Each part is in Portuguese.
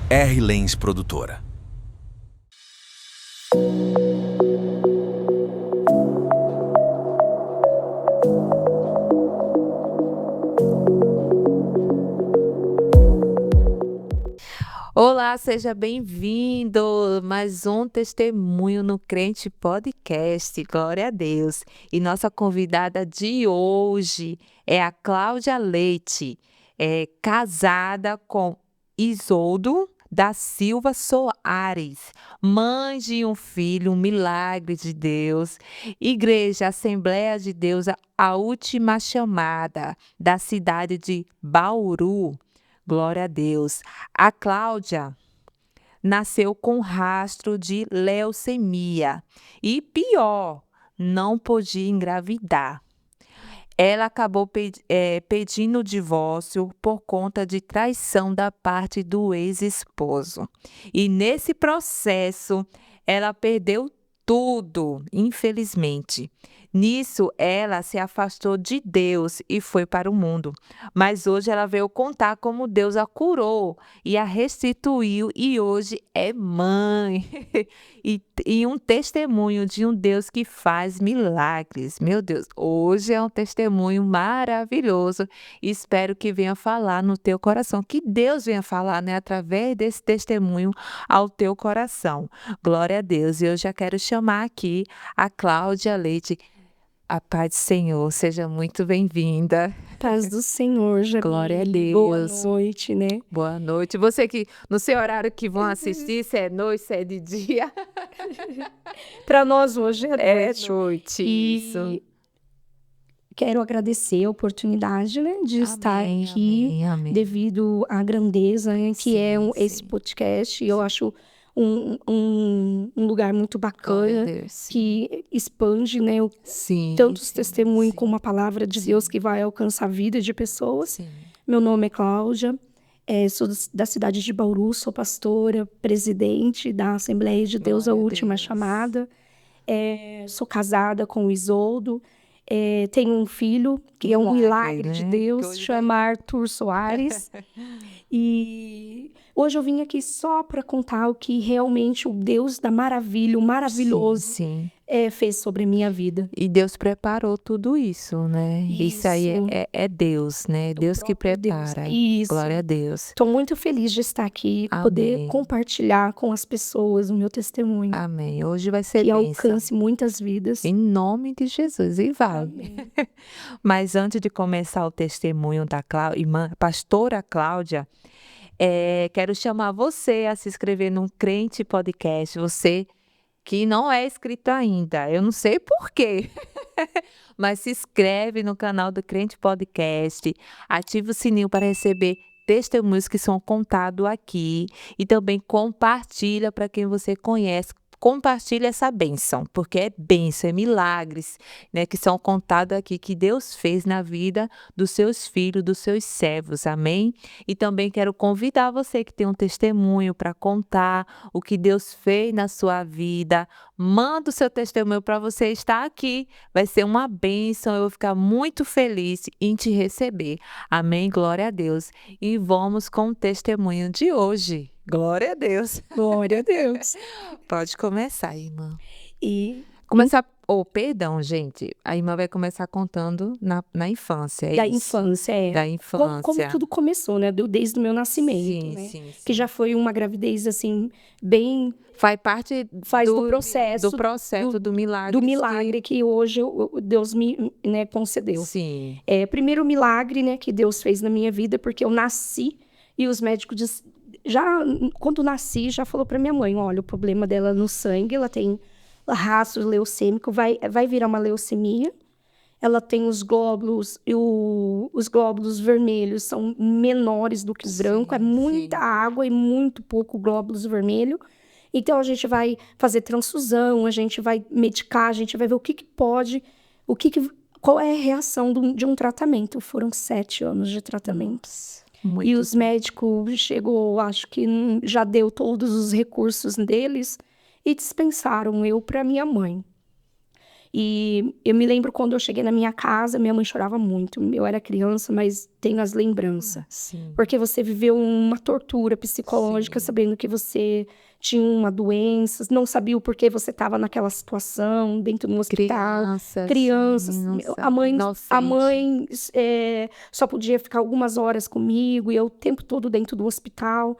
R. Lens Produtora. Olá, seja bem-vindo! Mais um testemunho no Crente Podcast, glória a Deus. E nossa convidada de hoje é a Cláudia Leite, casada com Isoldo da Silva Soares, mãe de um filho, um milagre de Deus. Igreja Assembleia de Deus, a última chamada da cidade de Bauru. Glória a Deus. A Cláudia nasceu com rastro de leucemia e pior, não podia engravidar. Ela acabou pedindo o divórcio por conta de traição da parte do ex-esposo. E nesse processo, ela perdeu tudo, infelizmente. Nisso, ela se afastou de Deus e foi para o mundo. Mas hoje ela veio contar como Deus a curou e a restituiu e hoje é mãe. E um testemunho de um Deus que faz milagres. Meu Deus, hoje é um testemunho maravilhoso. Espero que venha falar no teu coração, que Deus venha falar, né, através desse testemunho ao teu coração. Glória a Deus. E eu já quero chamar aqui a Cláudia Leite. A paz do Senhor, seja muito bem-vinda. Paz do Senhor, Jamile. Glória a Boa Deus. noite, né? Boa noite. Você que, no seu horário que vão assistir, se é noite, se é de dia. Para nós hoje é noite. Noite, isso. E quero agradecer a oportunidade, né, de estar aqui, amém. devido à grandeza, né, que Sim, é esse sim. podcast. Eu acho um lugar muito Glória a bacana, Deus, sim. que expande, né, Sim, tantos sim, testemunhos sim. como a palavra de Sim. Deus que vai alcançar a vida de pessoas. Sim. Meu nome é Cláudia, sou da cidade de Bauru, sou pastora, presidente da Assembleia de Deus, Glória a a última Deus. chamada. Sou casada com o Isoldo, tenho um filho, que é um milagre de né? Deus, Hoje chama Arthur Soares. E hoje eu vim aqui só para contar o que realmente o Deus da maravilha, o maravilhoso, Sim. fez sobre a minha vida. E Deus preparou tudo isso, né? Isso aí Isso. é Deus, né? Deus que próprio Deus. prepara. Isso. Glória a Deus. Estou muito feliz de estar aqui, poder Amém. compartilhar com as pessoas o meu testemunho, Amém. Hoje vai ser que bênção. alcance muitas vidas. Em nome de Jesus, e vale. Amém. Mas antes de começar o testemunho da irmã pastora Cláudia, quero chamar você a se inscrever no Crente Podcast. Você que não é inscrito ainda, eu não sei por quê, mas se inscreve no canal do Crente Podcast, ativa o sininho para receber testemunhos que são contados aqui e também compartilha para quem você conhece. Compartilha essa bênção, porque é bênção, é milagres, né, que são contados aqui, que Deus fez na vida dos seus filhos, dos seus servos, amém? E também quero convidar você que tem um testemunho para contar o que Deus fez na sua vida. Manda o seu testemunho para você estar aqui. Vai ser uma bênção, eu vou ficar muito feliz em te receber. Amém? Glória a Deus. E vamos com o testemunho de hoje. Glória a Deus. Glória a Deus. Pode começar, irmã. E Começar. Perdão, gente. A irmã vai começar contando na infância. da isso? infância, Da infância. Como tudo começou, né? Desde o meu nascimento, Sim, né? sim, sim. Que já foi uma gravidez, assim, bem... Faz parte do processo. Do milagre. Do milagre que hoje Deus me, né, concedeu. Sim. Primeiro milagre, né, que Deus fez na minha vida, porque eu nasci e os médicos quando nasci, já falou para minha mãe, olha, o problema dela no sangue, ela tem rastro leucêmico, vai virar uma leucemia. Ela tem os glóbulos, os glóbulos vermelhos são menores do que o branco, é muita água e muito pouco glóbulos vermelhos. Então, a gente vai fazer transfusão, a gente vai medicar, a gente vai ver o que pode, qual é a reação de um tratamento. Foram 7 anos de tratamento. Muito. E os médicos chegou, acho que já deu todos os recursos deles e dispensaram eu para minha mãe. E eu me lembro quando eu cheguei na minha casa, minha mãe chorava muito. Eu era criança, mas tenho as lembranças. Sim. Porque você viveu uma tortura psicológica, Sim. sabendo que você tinha uma doença, não sabia o porquê você estava naquela situação, dentro do hospital. Crianças. A inocente. mãe só podia ficar algumas horas comigo, e eu o tempo todo dentro do hospital.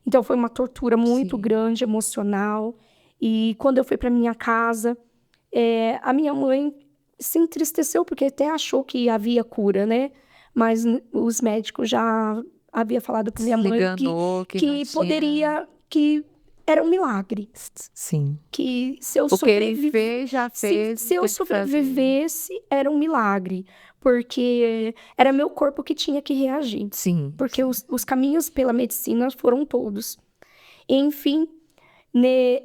Então foi uma tortura muito Sim. grande, emocional. E quando eu fui para minha casa, a minha mãe se entristeceu, porque até achou que havia cura, né? Mas os médicos já haviam falado para minha Se mãe enganou, que não que tinha... poderia, que era um milagre. Sim. Que se eu O que ele fez, já fez. se eu tem que fazer. sobrevivesse, era um milagre. Porque era meu corpo que tinha que reagir. Sim. Porque os caminhos pela medicina foram todos. Enfim,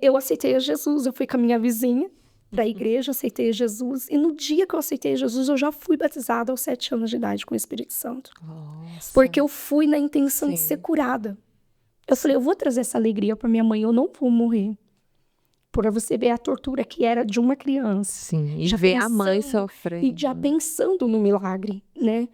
eu aceitei a Jesus, eu fui com a minha vizinha para a igreja, aceitei a Jesus. E no dia que eu aceitei a Jesus, eu já fui batizada aos 7 anos de idade com o Espírito Santo. Nossa. Porque eu fui na intenção de Sim. ser curada. Eu falei, eu vou trazer essa alegria para minha mãe, eu não vou morrer. Para você ver a tortura que era de uma criança. Sim, e Já ver a mãe pensando- sofrendo. E já pensando no milagre, né?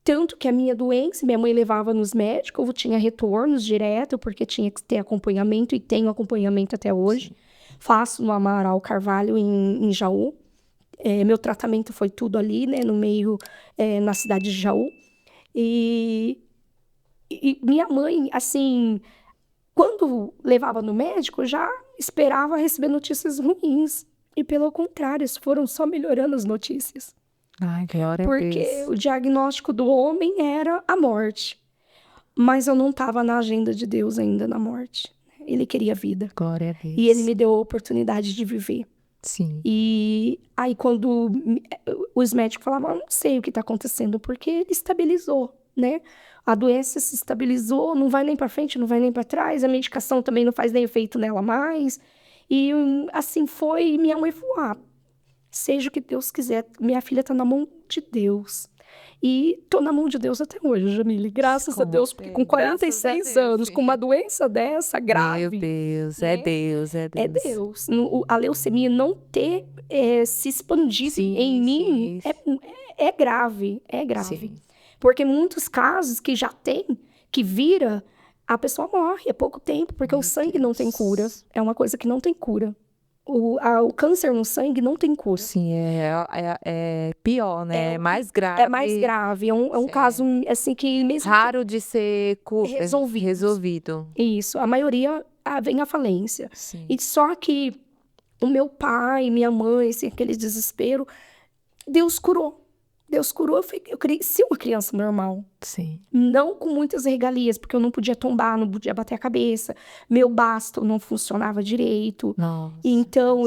Tanto que a minha doença, minha mãe levava nos médicos, eu tinha retornos direto, porque tinha que ter acompanhamento, e tenho acompanhamento até hoje. Sim. Faço no Amaral Carvalho, em Jaú. Meu tratamento foi tudo ali, né? No meio, na cidade de Jaú. E minha mãe, assim, quando levava no médico, eu já esperava receber notícias ruins. E pelo contrário, foram só melhorando as notícias. Ai, glória a Porque Deus. o diagnóstico do homem era a morte. Mas eu não estava na agenda de Deus ainda na morte. Ele queria vida. Glória a Deus. E ele me deu a oportunidade de viver. Sim. E aí, quando os médicos falavam, eu não sei o que está acontecendo, porque ele estabilizou, né? A doença se estabilizou, não vai nem para frente, não vai nem para trás, a medicação também não faz nem efeito nela mais. E assim foi, e minha mãe falou, seja o que Deus quiser, minha filha está na mão de Deus. E tô na mão de Deus até hoje, Jamile. Graças a Deus, porque com 46 anos, com uma doença dessa grave... Meu Deus, né? é Deus, é Deus. É Deus. A leucemia não ter se expandido Sim, em mim sim. é grave, é grave. Sim. Porque muitos casos que já tem, que vira, a pessoa morre há pouco tempo, porque Meu o sangue não tem Deus. cura. É uma coisa que não tem cura. O câncer no sangue não tem cura. Sim, é pior, né? É mais grave. É mais grave. É um caso, assim, que mesmo raro de ser resolvido. Isso. A maioria vem à falência. Sim. E só que o meu pai, minha mãe, assim, aquele desespero, Deus curou. Deus curou, eu cresci uma criança normal. Sim. Não com muitas regalias, porque eu não podia tombar, não podia bater a cabeça. Meu basto não funcionava direito. Nossa. Então,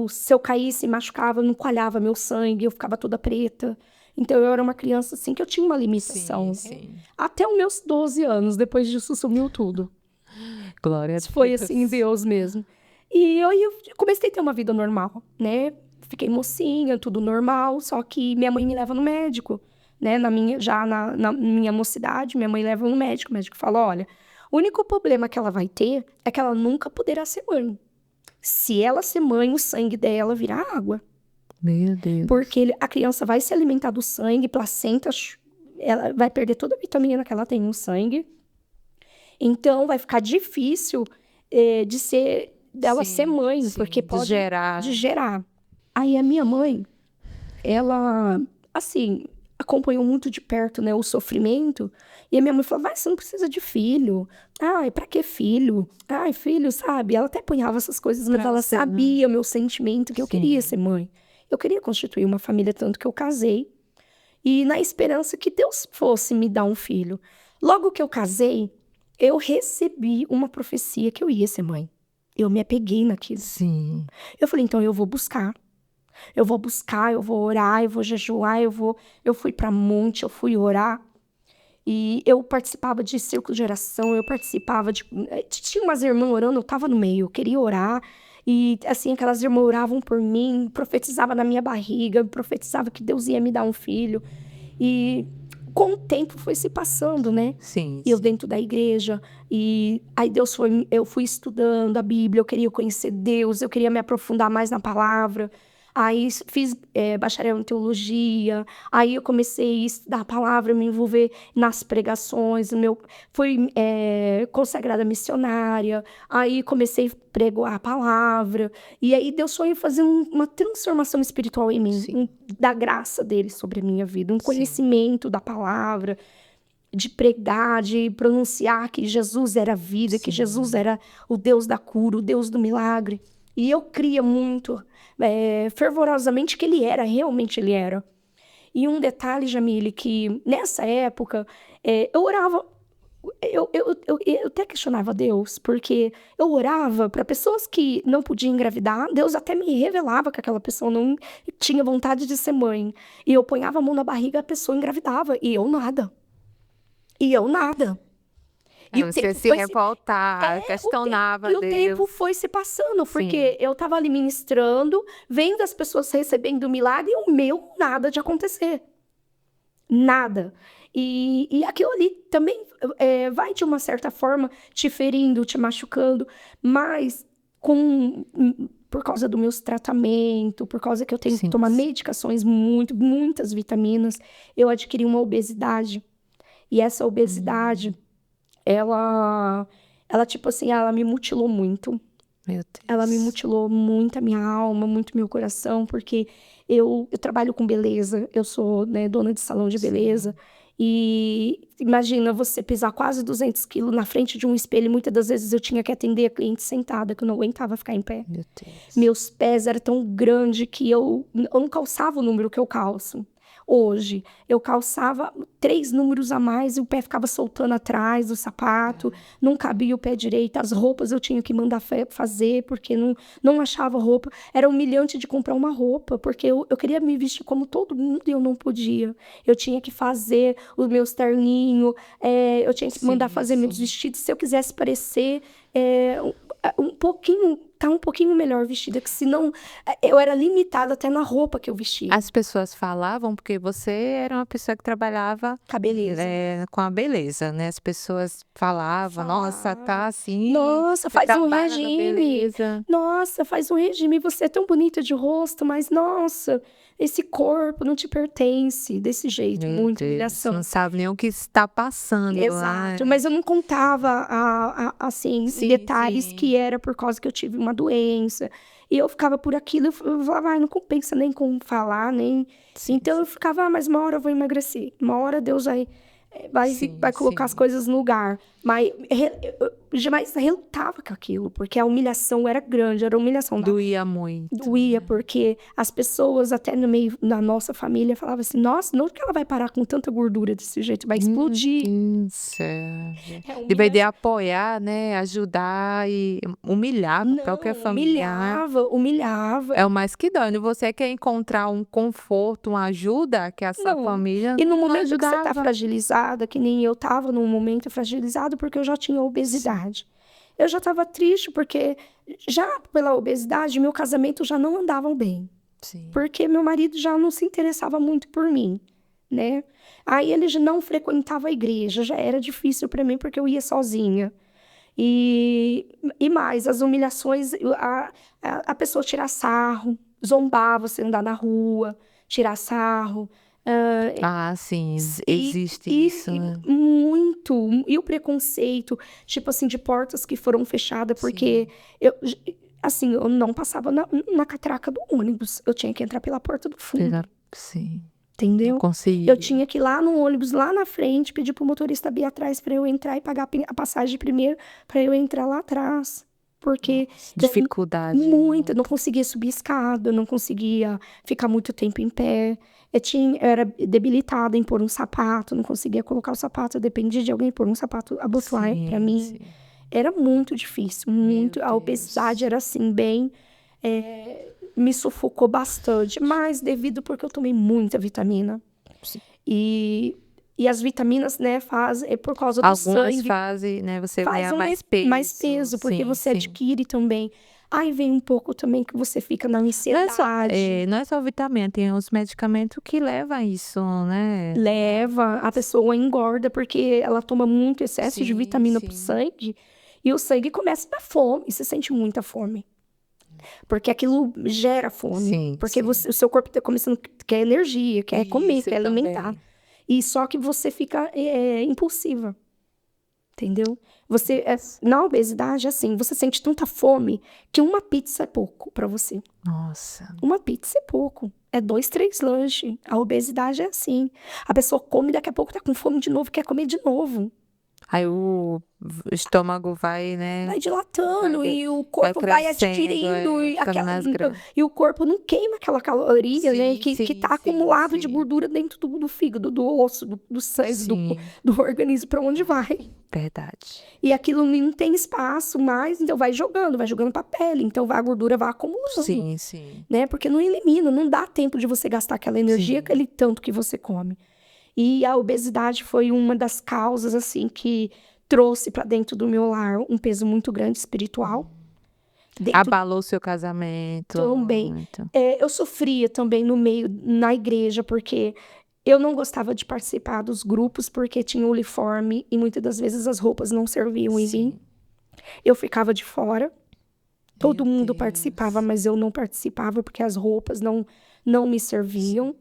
se eu caísse e machucava, não coalhava meu sangue, eu ficava toda preta. Então, eu era uma criança, assim, que eu tinha uma limitação. Sim. Até os meus 12 anos, depois disso sumiu tudo. Glória a Deus. Foi assim, Deus mesmo. E eu comecei a ter uma vida normal, né? Fiquei mocinha, tudo normal, só que minha mãe me leva no médico, né? Na minha mocidade, minha mãe leva no médico. O médico fala, olha, o único problema que ela vai ter é que ela nunca poderá ser mãe. Se ela ser mãe, o sangue dela virá água. Meu Deus. Porque a criança vai se alimentar do sangue, placenta, ela vai perder toda a vitamina que ela tem no sangue. Então, vai ficar difícil dela ser mãe, porque pode de gerar. Aí a minha mãe, ela, assim, acompanhou muito de perto, né, o sofrimento. E a minha mãe falou, vai, você não precisa de filho. Ai, pra que filho? Ai, filho, sabe? Ela até apanhava essas coisas, mas ela sabia o meu sentimento, que eu queria ser mãe. Eu queria constituir uma família, tanto que eu casei. E na esperança que Deus fosse me dar um filho. Logo que eu casei, eu recebi uma profecia que eu ia ser mãe. Eu me apeguei naquilo. Sim. Eu falei, então eu vou buscar. Eu vou buscar, eu vou orar, eu vou jejuar, eu fui para monte, eu fui orar. E eu participava de círculo de oração, eu participava de... Tinha umas irmãs orando, eu tava no meio, eu queria orar. E assim, aquelas irmãs oravam por mim, profetizavam na minha barriga, profetizavam que Deus ia me dar um filho. E com o tempo foi se passando, né? Sim. Eu dentro da igreja, e aí eu fui estudando a Bíblia, eu queria conhecer Deus, eu queria me aprofundar mais na palavra. Aí fiz bacharel em teologia, aí eu comecei a estudar a palavra, me envolver nas pregações, fui consagrada missionária, aí comecei a pregoar a palavra, e aí Deus foi fazer uma transformação espiritual em mim, Sim. da graça dele sobre a minha vida, um Sim. conhecimento da palavra, de pregar, de pronunciar que Jesus era a vida, que Sim. Jesus era o Deus da cura, o Deus do milagre. E eu cria muito, fervorosamente, que realmente ele era. E um detalhe, Jamile, que nessa época, eu orava, eu até questionava Deus, porque eu orava para pessoas que não podiam engravidar, Deus até me revelava que aquela pessoa não tinha vontade de ser mãe. E eu ponhava a mão na barriga, a pessoa engravidava, e eu nada. E eu nada. E o Você tempo se foi se revoltava, questionava o tempo Deus. foi se passando, Sim. porque eu estava ali ministrando, vendo as pessoas recebendo o milagre e o meu nada de acontecer. Nada. E aquilo ali também vai, de uma certa forma, te ferindo, te machucando, mas por causa dos meus tratamentos, por causa que eu tenho que tomar medicações, muitas vitaminas, eu adquiri uma obesidade. E essa obesidade, ela tipo assim, ela me mutilou muito. Meu Deus. Ela me mutilou muito a minha alma, muito meu coração, porque eu trabalho com beleza, eu sou, né, dona de salão de beleza. Sim. E imagina você pesar quase 200 quilos na frente de um espelho, e muitas das vezes eu tinha que atender a cliente sentada, que eu não aguentava ficar em pé. Meu Deus. Meus pés eram tão grandes que eu não calçava o número que eu calço. Hoje, eu calçava 3 números a mais e o pé ficava soltando atrás do sapato, não cabia o pé direito, as roupas eu tinha que mandar fazer porque não achava roupa. Era humilhante de comprar uma roupa, porque eu queria me vestir como todo mundo e eu não podia. Eu tinha que fazer os meus terninhos, eu tinha que mandar fazer meus vestidos. Se eu quisesse parecer um pouquinho melhor vestida, que senão eu era limitada até na roupa que eu vestia. As pessoas falavam porque você era uma pessoa que trabalhava Com a beleza. com a beleza, né? As pessoas falavam, nossa, tá assim. Nossa, você faz um trabalha na regime. beleza. Nossa, faz um regime. Você é tão bonita de rosto, mas nossa, esse corpo não te pertence desse jeito. Meu Muita Deus, humilhação. não sabe nem o que está passando lá. Exato, mas eu não contava assim, Sim, detalhes sim. que era por causa que eu tive uma doença. E eu ficava por aquilo, eu falava, não compensa nem com falar, nem. Sim, Então eu ficava, mas uma hora eu vou emagrecer. Uma hora Deus vai colocar as coisas no lugar. Mas eu jamais relutava com aquilo, porque a humilhação era grande, era humilhação. Doía muito. Doía, porque as pessoas, até no meio da nossa família, falavam assim, nossa, não que ela vai parar com tanta gordura desse jeito, vai explodir. Isso. Deveria de apoiar, né? Ajudar e humilhar qualquer familiar. Humilhava. É o mais que dói. E você quer encontrar um conforto, uma ajuda que a sua família E no não momento que você tá ajudava. fragilizada, que nem eu tava num momento fragilizado, porque eu já tinha obesidade. Eu já tava triste, porque já pela obesidade, meu casamento já não andava bem. Sim. Porque meu marido já não se interessava muito por mim, né? Aí ele já não frequentava a igreja, já era difícil para mim, porque eu ia sozinha. E mais, as humilhações, a pessoa tirar sarro, zombar você andar na rua, tirar sarro. Sim, existe isso, né? Muito. E o preconceito, tipo assim, de portas que foram fechadas, porque eu não passava na catraca do ônibus. Eu tinha que entrar pela porta do fundo. Sim. Entendeu? Consegui. Eu tinha que ir lá no ônibus, lá na frente, pedir pro motorista abrir atrás para eu entrar e pagar a passagem primeiro, para eu entrar lá atrás. Porque dificuldade. Muita, não conseguia subir escada, não conseguia ficar muito tempo em pé. Eu era debilitada em pôr um sapato, não conseguia colocar o sapato, eu dependia de alguém pôr um sapato abotoar para mim. Sim. Era muito difícil, muito. A obesidade era assim, bem. Me sufocou bastante, mas devido porque eu tomei muita vitamina. Sim. E as vitaminas, né, fazem por causa do sangue. Algumas fazem, né, você ganha mais peso. Mais peso, porque você adquire também. Aí vem um pouco também que você fica na ansiedade. Não é só vitamina, tem os medicamentos que levam a isso, né? Leva, a pessoa engorda porque ela toma muito excesso de vitamina pro sangue. E o sangue começa a dar fome, você sente muita fome. Porque aquilo gera fome. Sim, Porque sim. o seu corpo tá começando, quer energia, quer comer, Isso quer alimentar. também. E só que você fica impulsiva. Entendeu? Na obesidade, assim, você sente tanta fome que uma pizza é pouco pra você. Nossa. Uma pizza é pouco. É 2, 3 lanches. A obesidade é assim. A pessoa come, daqui a pouco tá com fome de novo, quer comer de novo. Aí o estômago vai, né? Vai dilatando Vai, e o vai corpo vai crescendo, adquirindo ficando mais grande. e o corpo não queima aquela caloria, né? Sim, Que sim, tá sim, acumulado de sim. gordura dentro do fígado, do osso, do sangue, Sim, do organismo, pra onde vai. verdade. E aquilo não tem espaço mais, então vai jogando pra pele, então a gordura vai acumulando, Sim, sim. né? Porque não elimina, não dá tempo de você gastar aquela energia, Sim. aquele tanto que você come. E a obesidade foi uma das causas, assim, que trouxe pra dentro do meu lar um peso muito grande espiritual. Dentro Abalou seu casamento também. muito. Eu sofria também no meio, na igreja, porque eu não gostava de participar dos grupos, porque tinha uniforme e muitas das vezes as roupas não serviam em mim. Sim. Eu ficava de fora. Todo Meu mundo Deus. participava, mas eu não participava porque as roupas não me serviam.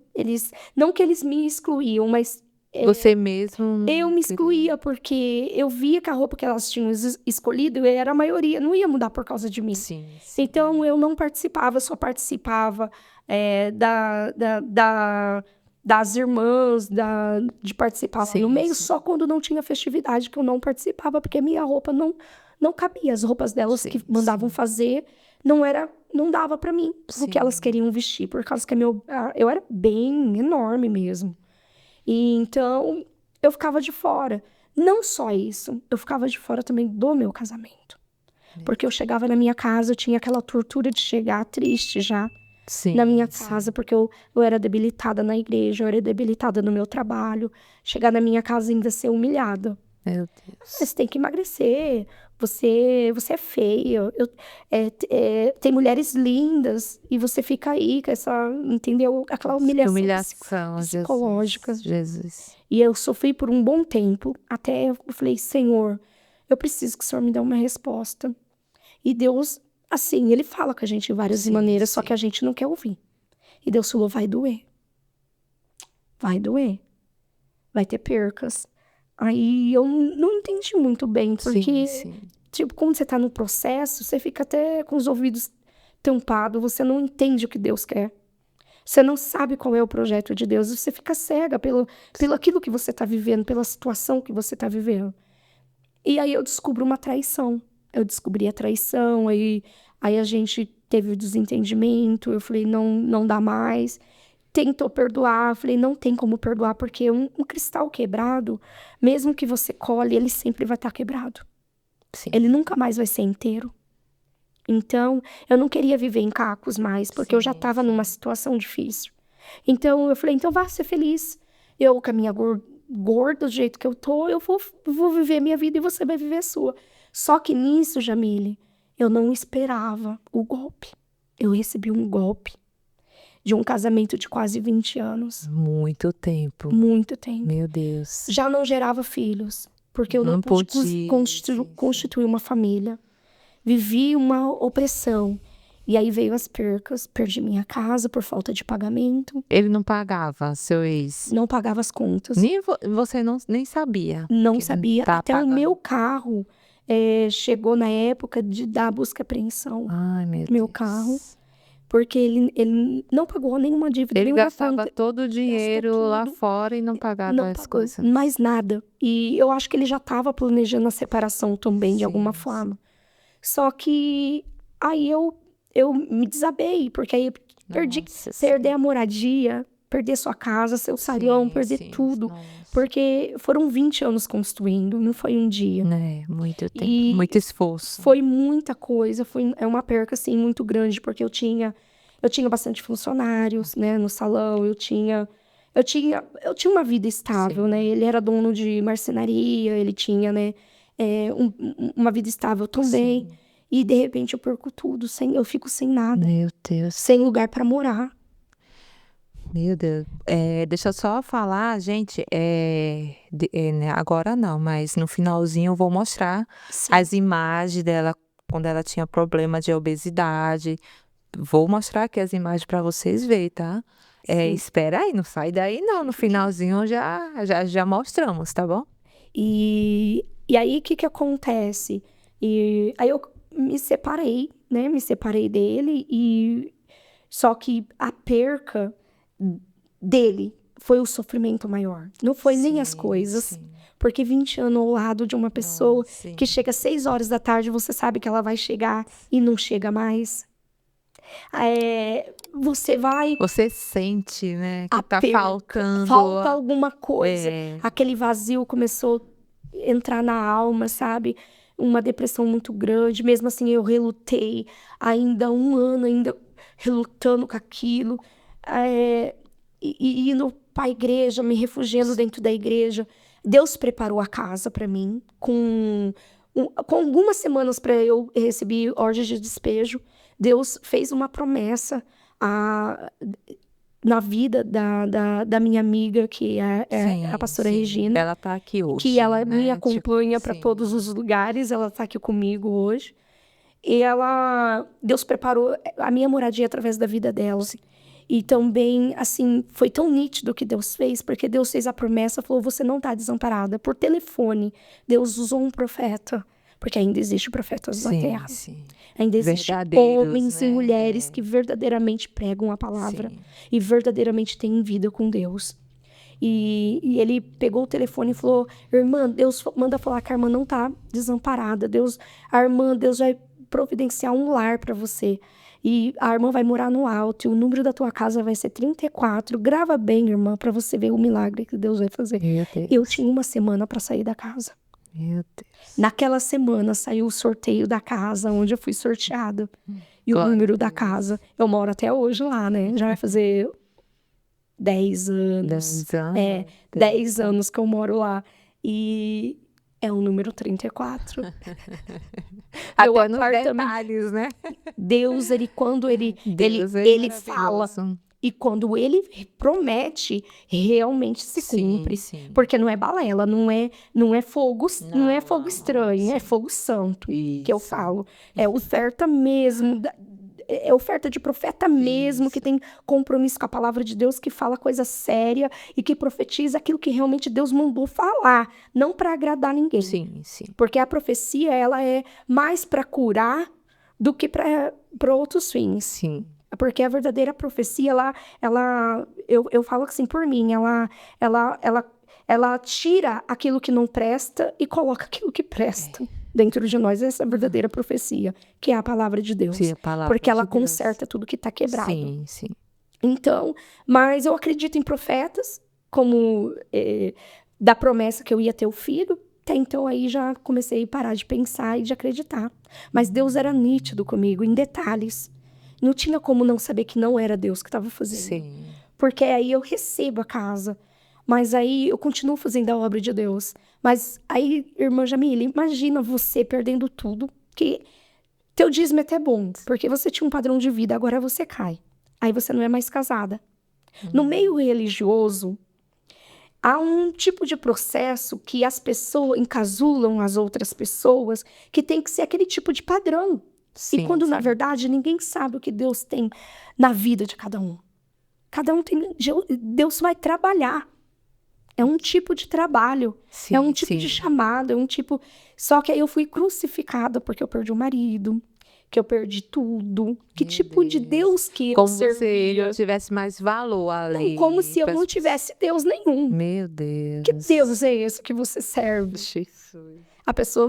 Não que eles me excluíam, mas Você mesmo eu me queria. excluía porque eu via que a roupa que elas tinham escolhido era a maioria, não ia mudar por causa de mim. Sim, sim. Então eu não participava, só participava das irmãs, de participar lá no Sim, meio, sim. só quando não tinha festividade que eu não participava, porque minha roupa não cabia. As roupas delas Sim, que mandavam fazer não dava pra mim, o que elas sim. queriam vestir, por causa que eu era bem enorme mesmo. E então eu ficava de fora. Não só isso, eu ficava de fora também do meu casamento. Porque eu chegava na minha casa, eu tinha aquela tortura de chegar triste já Sim, na minha sim. casa, porque eu era debilitada na igreja, eu era debilitada no meu trabalho. Chegar na minha casa e ainda ser humilhada. Meu Deus. Você tem que emagrecer, você é feia, tem mulheres lindas, e você fica aí com essa, entendeu? Aquela Que humilhação humilhação, psicológica. Jesus. E eu sofri por um bom tempo, até eu falei, Senhor, eu preciso que o Senhor me dê uma resposta. E Deus, assim, ele fala com a gente de várias Sim, maneiras, só sim. que a gente não quer ouvir. E Deus falou, vai doer. Vai doer. Vai ter percas. Aí eu não entendi muito bem, porque, Sim, sim. tipo, quando você tá no processo, você fica até com os ouvidos tampados, você não entende o que Deus quer. Você não sabe qual é o projeto de Deus, você fica cega pelo aquilo que você tá vivendo, pela situação que você tá vivendo. E aí eu descubro uma traição. Eu descobri a traição, aí a gente teve o desentendimento, eu falei, não dá mais. Tentou perdoar, eu falei, não tem como perdoar, porque um cristal quebrado, mesmo que você colhe, ele sempre vai estar quebrado. Sim. Ele nunca mais vai ser inteiro. Então, eu não queria viver em cacos mais, porque eu já Sim, estava sim. numa situação difícil. Então, eu falei, então vá ser feliz. Eu, com a minha gorda, do jeito que eu tô, eu vou viver a minha vida e você vai viver a sua. Só que nisso, Jamile, eu não esperava o golpe. Eu recebi um golpe de um casamento de quase 20 anos. Muito tempo. Muito tempo. Meu Deus. Já não gerava filhos, porque eu não Não pude podia, constituir uma família. Vivi uma opressão. E aí veio as percas, perdi minha casa por falta de pagamento, Ele não pagava, seu ex? não pagava as contas, Nem você nem sabia não que ele sabia. tá Até o pagando. meu carro chegou na época de dar busca e apreensão. Ai, meu Meu Deus. carro, porque ele não pagou nenhuma dívida, Ele nenhuma gastava conta, todo o dinheiro lá tudo. fora e não pagava Não as pagou coisas. mais nada. E eu acho que ele já estava planejando a separação também, de alguma Sim, forma. Só que aí eu me desabei, porque aí eu perdi, Nossa perder a moradia, perder sua casa, seu salão, Sim, perder sim, tudo. nossa. Porque foram 20 anos construindo, não foi um dia. Né, muito tempo, E muito esforço. foi muita coisa, é uma perca, assim, muito grande, porque eu tinha bastante funcionários, né, no salão, eu tinha uma vida estável, Sim. né, ele era dono de marcenaria, ele tinha, né, uma vida estável também, Sim. e de repente eu perco tudo, eu fico sem nada, Meu Deus. sem lugar para morar. Meu Deus. Deixa eu só falar, gente, né, agora não, mas no finalzinho eu vou mostrar Sim. as imagens dela quando ela tinha problema de obesidade. Vou mostrar aqui as imagens para vocês verem, tá? Sim. Espera aí, não sai daí não, no finalzinho já mostramos, tá bom? E aí, o que acontece? E aí eu me separei, né? Me separei dele e só que a perca dele foi o sofrimento maior. Não foi nem as coisas. Sim. Porque 20 anos ao lado de uma pessoa Sim. que chega às 6 horas da tarde, você sabe que ela vai chegar e não chega mais. Você vai... Você sente, né, que a tá perca, faltando. falta alguma coisa. É. Aquele vazio começou a entrar na alma, sabe? Uma depressão muito grande. Mesmo assim, eu relutei. Ainda 1 ano, ainda relutando com aquilo. E indo para a igreja, me refugiando dentro da igreja. Deus preparou a casa para mim. Com algumas semanas para eu receber ordens de despejo. Deus fez uma promessa na vida da minha amiga, que é a pastora Regina. Ela tá aqui hoje. Que ela me né? acompanha para todos os lugares. Ela tá aqui comigo hoje. E Deus preparou a minha moradia através da vida dela. E também, assim, foi tão nítido o que Deus fez, porque Deus fez a promessa, falou, você não tá desamparada. Por telefone, Deus usou um profeta, porque ainda existe profetas na terra. Ainda existem homens e mulheres que verdadeiramente pregam a palavra e verdadeiramente têm vida com Deus. E ele pegou o telefone e falou, irmã, Deus manda falar que a irmã não tá desamparada. Deus vai providenciar um lar para você. E a irmã vai morar no alto, e o número da tua casa vai ser 34. Grava bem, irmã, para você ver o milagre que Deus vai fazer. Eu tinha 1 semana para sair da casa. Meu Deus. Naquela semana saiu o sorteio da casa, onde eu fui sorteada. E o número da casa. Eu moro até hoje lá, né? Já vai fazer 10 anos. 10 anos? 10 anos que eu moro lá. E é o número 34. Até nos detalhes, né? Deus, quando ele fala, e quando ele promete, realmente se cumpre. Porque não é balela, não é fogo, não é fogo estranho, é fogo santo. Que eu falo. É oferta mesmo, é oferta de profeta mesmo, que tem compromisso com a palavra de Deus, que fala coisa séria e que profetiza aquilo que realmente Deus mandou falar, não para agradar ninguém. Porque a profecia, ela é mais para curar do que para outros fins. Porque a verdadeira profecia, eu falo assim por mim, ela tira aquilo que não presta e coloca aquilo que presta. Dentro de nós, essa é a verdadeira profecia, que é a palavra de Deus. Porque ela conserta tudo que está quebrado. Então, mas eu acredito em profetas, como da promessa que eu ia ter o filho. Até então, aí já comecei a parar de pensar e de acreditar. Mas Deus era nítido comigo, em detalhes. Não tinha como não saber que não era Deus que estava fazendo. Porque aí eu recebo a casa. Mas aí eu continuo fazendo a obra de Deus. Mas aí, irmã Jamile, imagina você perdendo tudo. Que teu dízimo é até bom, porque você tinha um padrão de vida, agora você cai. Aí você não é mais casada. No meio religioso, há um tipo de processo que as pessoas encasulam as outras pessoas, que tem que ser aquele tipo de padrão. E quando, na verdade, ninguém sabe o que Deus tem na vida de cada um. Cada um tem... Deus vai trabalhar. É um tipo de trabalho, é um tipo de chamado, é um tipo... Só que aí eu fui crucificada porque eu perdi o marido, que eu perdi tudo. Que tipo de Deus que eu servia? Como se não tivesse mais valor ali. Como se eu não tivesse Deus nenhum. Meu Deus. Que Deus é esse que você serve? Jesus. A pessoa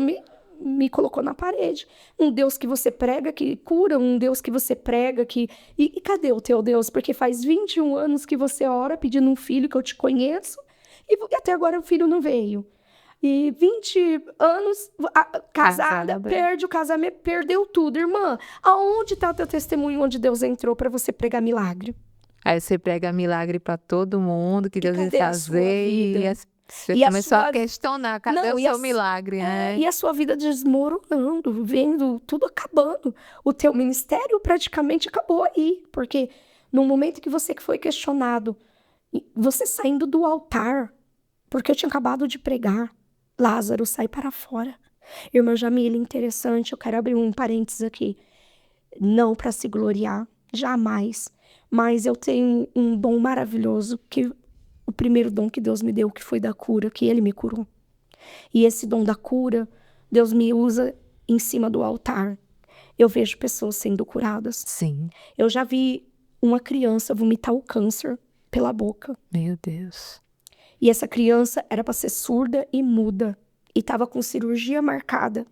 me colocou na parede. Um Deus que você prega que cura, um Deus que você prega que... E cadê o teu Deus? Porque faz 21 anos que você ora pedindo um filho que eu te conheço, e até agora o filho não veio. E 20 anos casada, perde o casamento, perdeu tudo. Irmã, aonde está o teu testemunho onde Deus entrou para você pregar milagre? Aí você prega milagre para todo mundo, que Deus vai fazer, e você começou a questionar, cadê o seu milagre, né? E a sua vida desmoronando, vendo tudo acabando. O teu ministério praticamente acabou aí, porque no momento que você foi questionado, você saindo do altar, porque eu tinha acabado de pregar, Lázaro, sai para fora. Irmã Jamile, interessante, eu quero abrir um parênteses aqui. Não para se gloriar, jamais. Mas eu tenho um dom maravilhoso, que o primeiro dom que Deus me deu, que foi da cura, que Ele me curou. E esse dom da cura, Deus me usa em cima do altar. Eu vejo pessoas sendo curadas. Sim. Eu já vi uma criança vomitar o câncer pela boca. Meu Deus. E essa criança era para ser surda e muda. E estava com cirurgia marcada.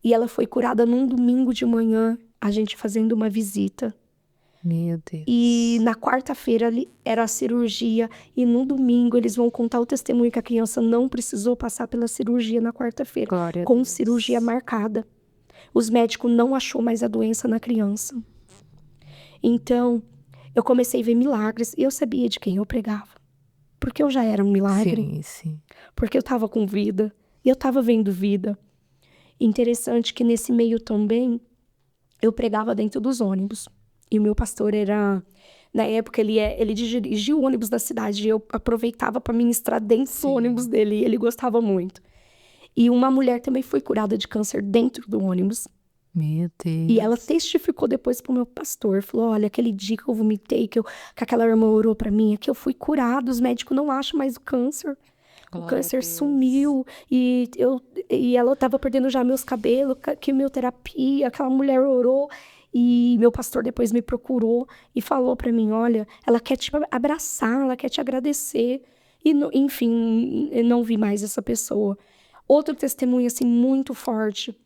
E ela foi curada num domingo de manhã, a gente fazendo uma visita. Meu Deus. E na quarta-feira era a cirurgia. E no domingo eles vão contar o testemunho que a criança não precisou passar pela cirurgia na quarta-feira. Glória a Com Deus. cirurgia marcada. Os médicos não achou mais a doença na criança. Então, eu comecei a ver milagres. E eu sabia de quem eu pregava. Porque eu já era um milagre. Sim, sim. Porque eu estava com vida. E eu estava vendo vida. Interessante que nesse meio também, eu pregava dentro dos ônibus. E o meu pastor era... Na época, ele dirigia o ônibus da cidade. E eu aproveitava para ministrar dentro do ônibus dele. E ele gostava muito. E uma mulher também foi curada de câncer dentro do ônibus. Meu Deus. E ela testificou depois pro meu pastor. Falou, olha, aquele dia que eu vomitei, que aquela irmã orou para mim, é que eu fui curada. Os médicos não acham mais o câncer. Glória O câncer a Deus. sumiu. E ela estava perdendo já meus cabelos, quimioterapia. Aquela mulher orou. E meu pastor depois me procurou e falou para mim, olha, ela quer te abraçar, ela quer te agradecer. E, enfim, eu não vi mais essa pessoa. Outro testemunho, assim, muito forte.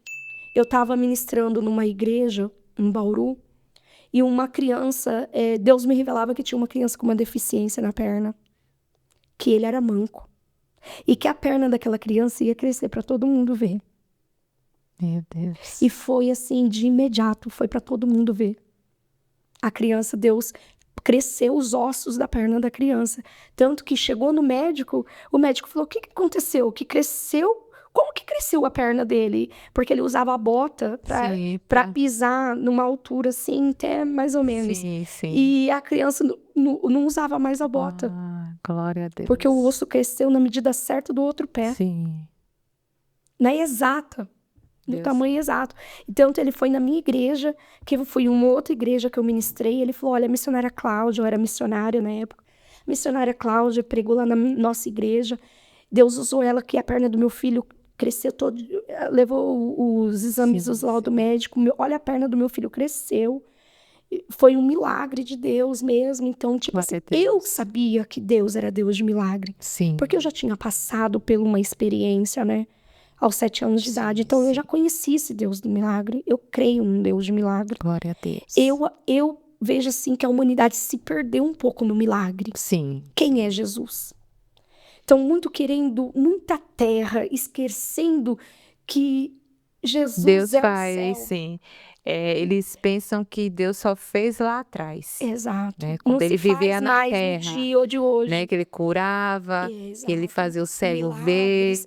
Eu estava ministrando numa igreja, em Bauru, e uma criança, Deus me revelava que tinha uma criança com uma deficiência na perna, que ele era manco, e que a perna daquela criança ia crescer para todo mundo ver. Meu Deus. E foi assim, de imediato, foi para todo mundo ver. A criança, Deus cresceu os ossos da perna da criança, tanto que chegou no médico, o médico falou, o que aconteceu? Que cresceu? Como que cresceu a perna dele? Porque ele usava a bota para pisar numa altura assim, até mais ou menos. Sim, sim. E a criança não usava mais a bota. Ah, glória a Deus. Porque o osso cresceu na medida certa do outro pé. Sim. Na exata. No Deus. tamanho exato. Então, ele foi na minha igreja, que foi uma outra igreja que eu ministrei. Ele falou, olha, a missionária Cláudia, eu era missionária na época. A missionária Cláudia pregou lá na nossa igreja. Deus usou ela, que a perna do meu filho cresceu todo, levou os exames, os laudos médicos, olha, a perna do meu filho cresceu, foi um milagre de Deus mesmo. Então, tipo assim, eu sabia que Deus era Deus de milagre, sim, porque eu já tinha passado por uma experiência, né, aos 7 anos de idade, então eu já conhecia esse Deus do milagre, eu creio num Deus de milagre. Glória a Deus. Eu vejo assim que a humanidade se perdeu um pouco no milagre. Sim. Quem é Jesus? Estão muito querendo muita terra, esquecendo que Jesus Deus é faz, o céu. sim. Eles pensam que Deus só fez lá atrás. Exato. Né? Quando não ele se faz vivia na mais terra, no dia de hoje. né? Que ele curava, Exato. que ele fazia o cego ver,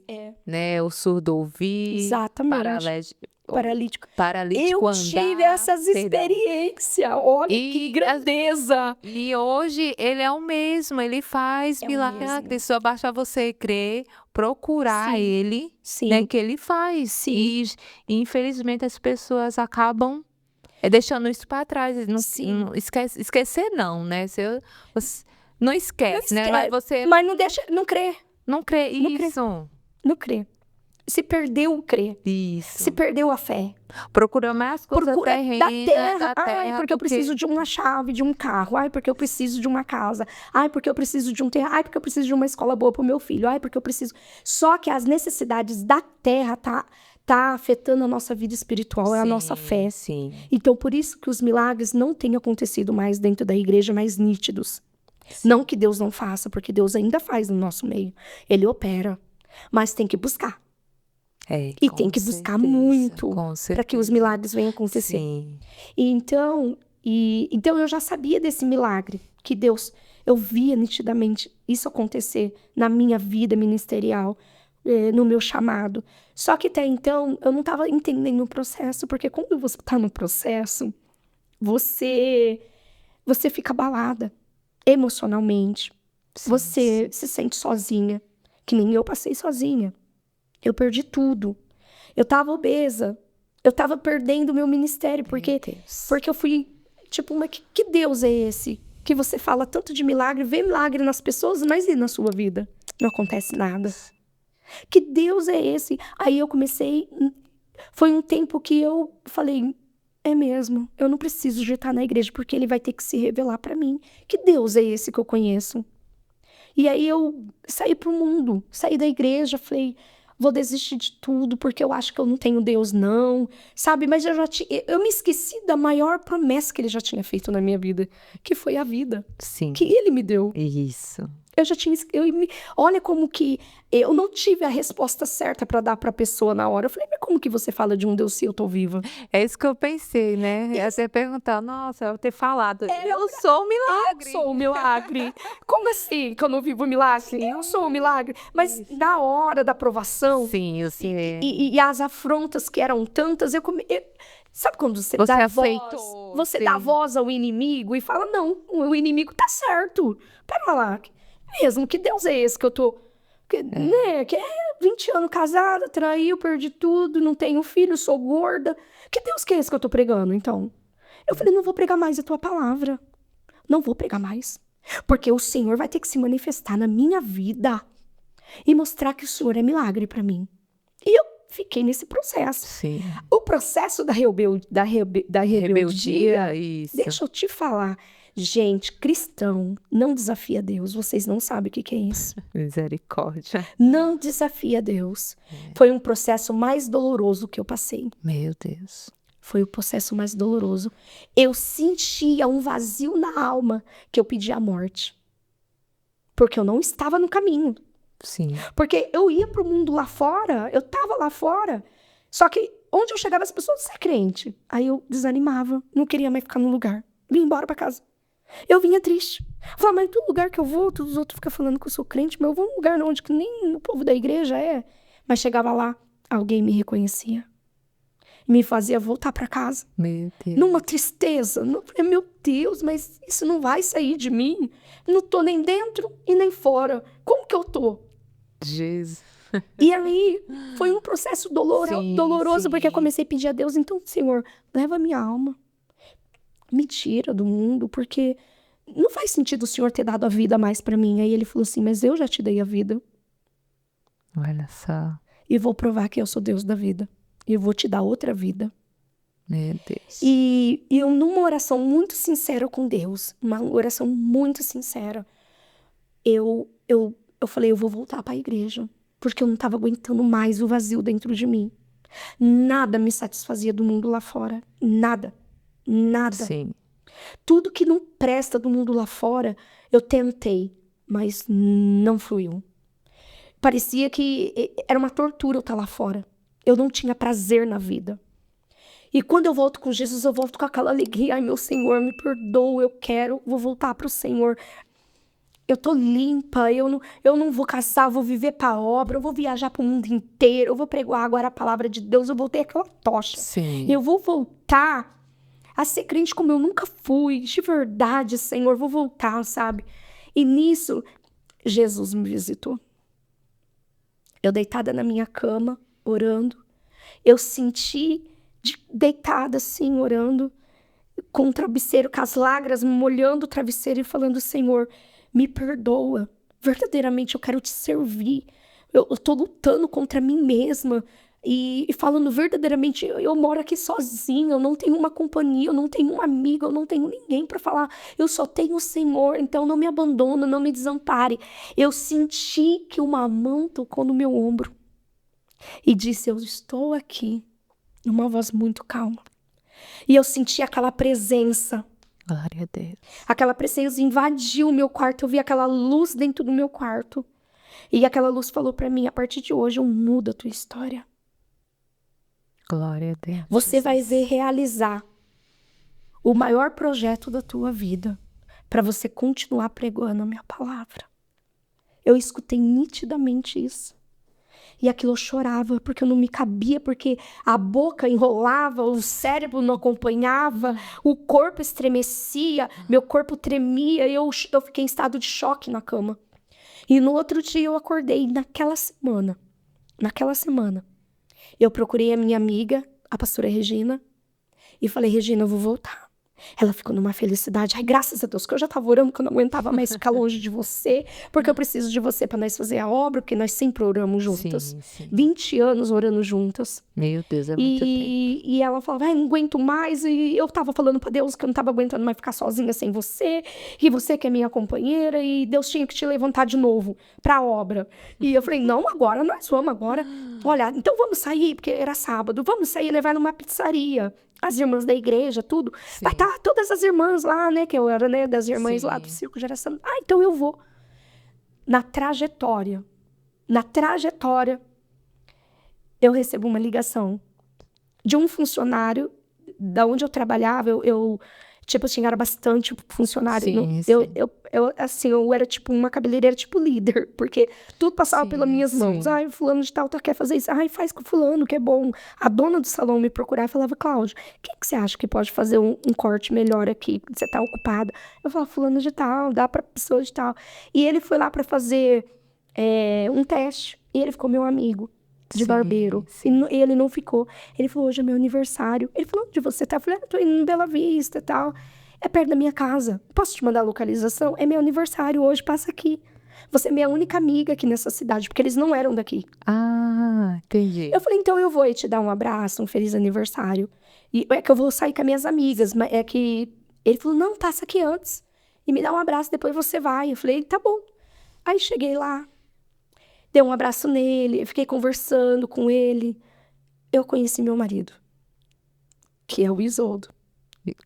né? O surdo ouvir, Exatamente. Paralítico eu andar. Tive essas experiências. Olha que grandeza. E hoje ele é o mesmo, ele faz milagres. Só basta você crer, procurar ele, né? Que ele faz. Sim. E infelizmente as pessoas acabam deixando isso para trás. Não esquecer não, né? Você não esquece, né? Mas não deixa, não crê. Não crê, isso. Não crê. Se perdeu o crer. Isso. Se perdeu a fé. Procura mais coisas da terra. Ai, porque eu preciso de uma chave, de um carro. Ai, porque eu preciso de uma casa. Ai, porque eu preciso de um terreno. Ai, porque eu preciso de uma escola boa pro meu filho. Ai, porque eu preciso... Só que as necessidades da terra tá afetando a nossa vida espiritual, a nossa fé. Sim. Então, por isso que os milagres não têm acontecido mais dentro da igreja, mais nítidos. Sim. Não que Deus não faça, porque Deus ainda faz no nosso meio. Ele opera. Mas tem que buscar. E tem que buscar muito para que os milagres venham acontecer. Sim. Então eu já sabia desse milagre, que Deus, eu via nitidamente isso acontecer na minha vida ministerial, no meu chamado. Só que até então eu não estava entendendo o processo, porque quando você está no processo, você fica abalada emocionalmente. Você se sente sozinha, que nem eu passei sozinha. Eu perdi tudo. Eu tava obesa. Eu tava perdendo o meu ministério, porque Deus. eu fui, tipo, mas que Deus é esse? Que você fala tanto de milagre, vê milagre nas pessoas, mas e na sua vida? Não acontece nada. Que Deus é esse? Aí eu comecei, foi um tempo que eu falei, é mesmo, eu não preciso de estar na igreja, porque ele vai ter que se revelar para mim. Que Deus é esse que eu conheço? E aí eu saí pro mundo, saí da igreja, falei, vou desistir de tudo, porque eu acho que eu não tenho Deus não, sabe? Mas eu me esqueci da maior promessa que ele já tinha feito na minha vida, que foi a vida, Sim. que ele me deu. Isso. Eu já tinha, olha como que eu não tive a resposta certa para dar para a pessoa na hora. Eu falei, mas como que você fala de um Deus se eu tô viva? É isso que eu pensei, né? Eu até perguntar, nossa, eu ter falado, eu sou um milagre. Eu sou um milagre. Como assim que eu não vivo um milagre? Eu sou um milagre. Mas na hora da provação Sim, eu sim. e as afrontas que eram tantas, sabe quando você dá aceitou, voz? Você sim. dá voz ao inimigo e fala, não, o inimigo tá certo. Pera lá, mesmo, que Deus é esse que eu tô... Né, que é 20 anos casada, traiu, perdi tudo, não tenho filho, sou gorda. Que Deus que é esse que eu tô pregando, então? Eu falei, não vou pregar mais a tua palavra. Não vou pregar mais. Porque o Senhor vai ter que se manifestar na minha vida e mostrar que o Senhor é milagre pra mim. E eu fiquei nesse processo. Sim. O processo da rebeldia, isso. deixa eu te falar. Gente, cristão não desafia Deus. Vocês não sabem o que é isso. Misericórdia. Não desafia Deus. Foi um processo mais doloroso que eu passei. Meu Deus. Foi o processo mais doloroso. Eu sentia um vazio na alma que eu pedia a morte. Porque eu não estava no caminho. Sim. Porque eu ia pro mundo lá fora, eu tava lá fora. Só que onde eu chegava, as pessoas, você é crente. Aí eu desanimava, não queria mais ficar no lugar. Vim embora pra casa. Eu vinha triste. Falava, mas todo lugar que eu vou, todos os outros ficam falando que eu sou crente, mas eu vou num lugar onde que nem o povo da igreja é. Mas chegava lá, alguém me reconhecia. Me fazia voltar pra casa. Meu Deus. Numa tristeza. Meu Deus, mas isso não vai sair de mim. Não tô nem dentro e nem fora. Como que eu tô? Jesus. E aí, foi um processo doloroso, sim. porque eu comecei a pedir a Deus, então, Senhor, leva a minha alma. Me tira do mundo, porque não faz sentido o Senhor ter dado a vida mais pra mim. Aí ele falou assim, mas eu já te dei a vida. Olha só. E vou provar que eu sou Deus da vida. E eu vou te dar outra vida. Meu Deus. E eu, numa oração muito sincera com Deus, uma oração muito sincera, eu falei, eu vou voltar para a igreja, porque eu não estava aguentando mais o vazio dentro de mim. Nada me satisfazia do mundo lá fora. Nada. Nada. Sim. Tudo que não presta do mundo lá fora, eu tentei, mas não fluiu. Parecia que era uma tortura eu estar lá fora. Eu não tinha prazer na vida. E quando eu volto com Jesus, eu volto com aquela alegria. Ai, meu Senhor, me perdoa, vou voltar para o Senhor. Eu tô limpa, eu não vou caçar, eu vou viver para obra, eu vou viajar para o mundo inteiro, eu vou pregar agora a palavra de Deus, eu voltei aquela tocha. Sim. Eu vou voltar a ser crente como eu nunca fui, de verdade, Senhor, vou voltar, sabe? E nisso, Jesus me visitou. Eu deitada na minha cama, orando, eu senti, deitada assim, orando, com o travesseiro, com as lágrimas, molhando o travesseiro e falando, Senhor, me perdoa, verdadeiramente eu quero te servir, eu tô lutando contra mim mesma, e falando verdadeiramente, eu moro aqui sozinha, eu não tenho uma companhia, eu não tenho um amigo, eu não tenho ninguém para falar, eu só tenho o Senhor, então não me abandona, não me desampare. Eu senti que uma mão tocou no meu ombro e disse, eu estou aqui, numa voz muito calma. E eu senti aquela presença. Glória a Deus. Aquela presença invadiu o meu quarto, eu vi aquela luz dentro do meu quarto. E aquela luz falou para mim, a partir de hoje eu mudo a tua história. Glória a Deus. Você vai ver realizar o maior projeto da tua vida para você continuar pregando a minha palavra. Eu escutei nitidamente isso. E aquilo eu chorava, porque eu não me cabia, porque a boca enrolava, o cérebro não acompanhava, o corpo estremecia, meu corpo tremia, eu fiquei em estado de choque na cama. E no outro dia eu acordei, naquela semana, Eu procurei a minha amiga, a pastora Regina, e falei, Regina, eu vou voltar. Ela ficou numa felicidade. Ai, graças a Deus, que eu já estava orando, que eu não aguentava mais ficar longe de você, porque eu preciso de você para nós fazer a obra, porque nós sempre oramos juntas. Sim. 20 anos orando juntas. Meu Deus, é muito tempo. E ela falava, ai, não aguento mais. E eu tava falando para Deus que eu não tava aguentando mais ficar sozinha sem você. E você que é minha companheira. E Deus tinha que te levantar de novo para a obra. E eu falei, não, agora nós vamos, agora. Olha, então vamos sair, porque era sábado. Vamos sair, levar numa pizzaria. As irmãs da igreja, tudo. Sim. Vai estar todas as irmãs lá, né? Que eu era, né? Das irmãs Sim. lá do Circo Geração. Ah, então eu vou. Na trajetória, eu recebo uma ligação de um funcionário da onde eu trabalhava. Eu tipo assim, era bastante funcionário. Eu era tipo uma cabeleireira, tipo líder, porque tudo passava pelas minhas mãos. Ai, fulano de tal quer fazer isso. Ai, faz com fulano, que é bom. A dona do salão me procurava e falava, Cláudia, quem que você acha que pode fazer um corte melhor aqui? Você tá ocupada. Eu falava, fulano de tal, dá pra pessoa de tal. E ele foi lá pra fazer um teste. E ele ficou meu amigo de barbeiro. E ele não ficou. Ele falou, hoje é meu aniversário. Ele falou, onde você tá? Eu falei, tô indo em Bela Vista e tal. É perto da minha casa. Posso te mandar a localização? É meu aniversário hoje, passa aqui. Você é minha única amiga aqui nessa cidade, porque eles não eram daqui. Ah, entendi. Eu falei, então eu vou te dar um abraço, um feliz aniversário. E é que eu vou sair com as minhas amigas, mas é que... Ele falou, não, passa aqui antes. E me dá um abraço, depois você vai. Eu falei, tá bom. Aí cheguei lá. Dei um abraço nele, eu fiquei conversando com ele. Eu conheci meu marido, que é o Isoldo.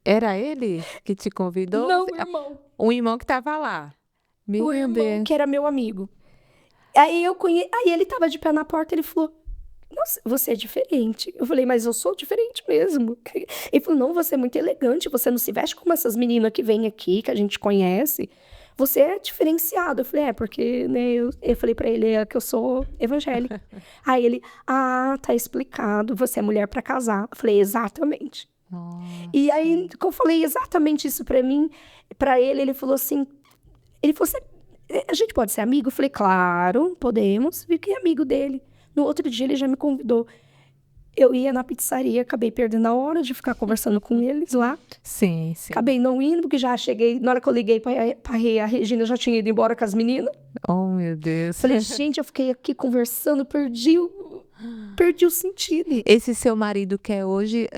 Era ele que te convidou? Não, o irmão. Um irmão que estava lá. O irmão, que era meu amigo. Aí ele tava de pé na porta, ele falou, nossa, você é diferente. Eu falei, mas eu sou diferente mesmo. Ele falou, não, você é muito elegante, você não se veste como essas meninas que vêm aqui, que a gente conhece. Você é diferenciado. Eu falei, porque, né, eu falei pra ele que eu sou evangélica. Aí ele, tá explicado, você é mulher pra casar. Eu falei, exatamente. Nossa. E aí, quando eu falei exatamente isso pra ele, ele falou assim, a gente pode ser amigo? Eu falei, claro, podemos. Fiquei amigo dele. No outro dia, ele já me convidou. Eu ia na pizzaria, acabei perdendo a hora de ficar conversando com eles lá. Sim. Acabei não indo, porque já cheguei, na hora que eu liguei pra a Regina, já tinha ido embora com as meninas. Oh, meu Deus. Falei, gente, eu fiquei aqui conversando, perdi o sentido. Esse seu marido que é hoje,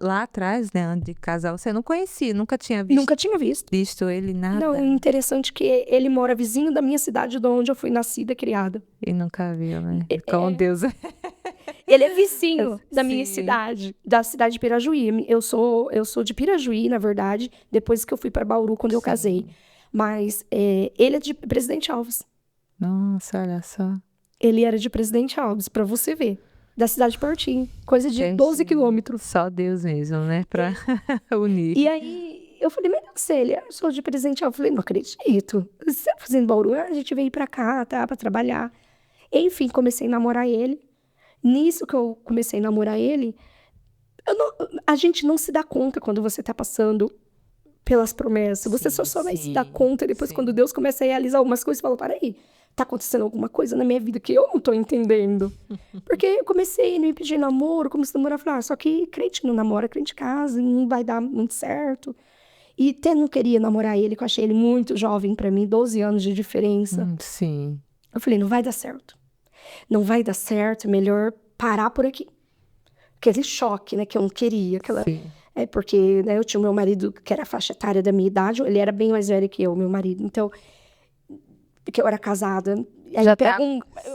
lá atrás, né, antes de casar, você não conhecia, nunca tinha visto? Nunca tinha visto Ele, nada? Não, é interessante que ele mora vizinho da minha cidade, de onde eu fui nascida e criada. E nunca viu, né? Com Deus. Ele é vizinho da minha cidade, da cidade de Pirajuí. Eu sou de Pirajuí, na verdade, depois que eu fui para Bauru, quando eu casei. Mas ele é de Presidente Alves. Nossa, olha só. Ele era de Presidente Alves, pra você ver. Da cidade pertinho. Coisa de 12 quilômetros. Só Deus mesmo, né? Pra unir. E aí, eu falei, mas não sei, eu sou de Presidente Alves. Eu falei, não acredito. Você tá fazendo Bauru? A gente veio pra cá, tá? Pra trabalhar. Enfim, comecei a namorar ele. Nisso que eu comecei a namorar ele, a gente não se dá conta quando você tá passando pelas promessas. Você só vai se dar conta depois quando Deus começa a realizar algumas coisas e fala, para aí. Tá acontecendo alguma coisa na minha vida que eu não tô entendendo. Porque eu comecei a me pedir namoro, comecei a namorar, falar, só que crente não namora, crente casa, não vai dar muito certo. E até não queria namorar ele, que eu achei ele muito jovem pra mim, 12 anos de diferença. Sim. Eu falei, não vai dar certo. Não vai dar certo, é melhor parar por aqui. Aquele choque, né, que eu não queria. Porque, né, eu tinha o meu marido, que era a faixa etária da minha idade, ele era bem mais velho que eu, meu marido. Então, porque eu era casada. Aí já pega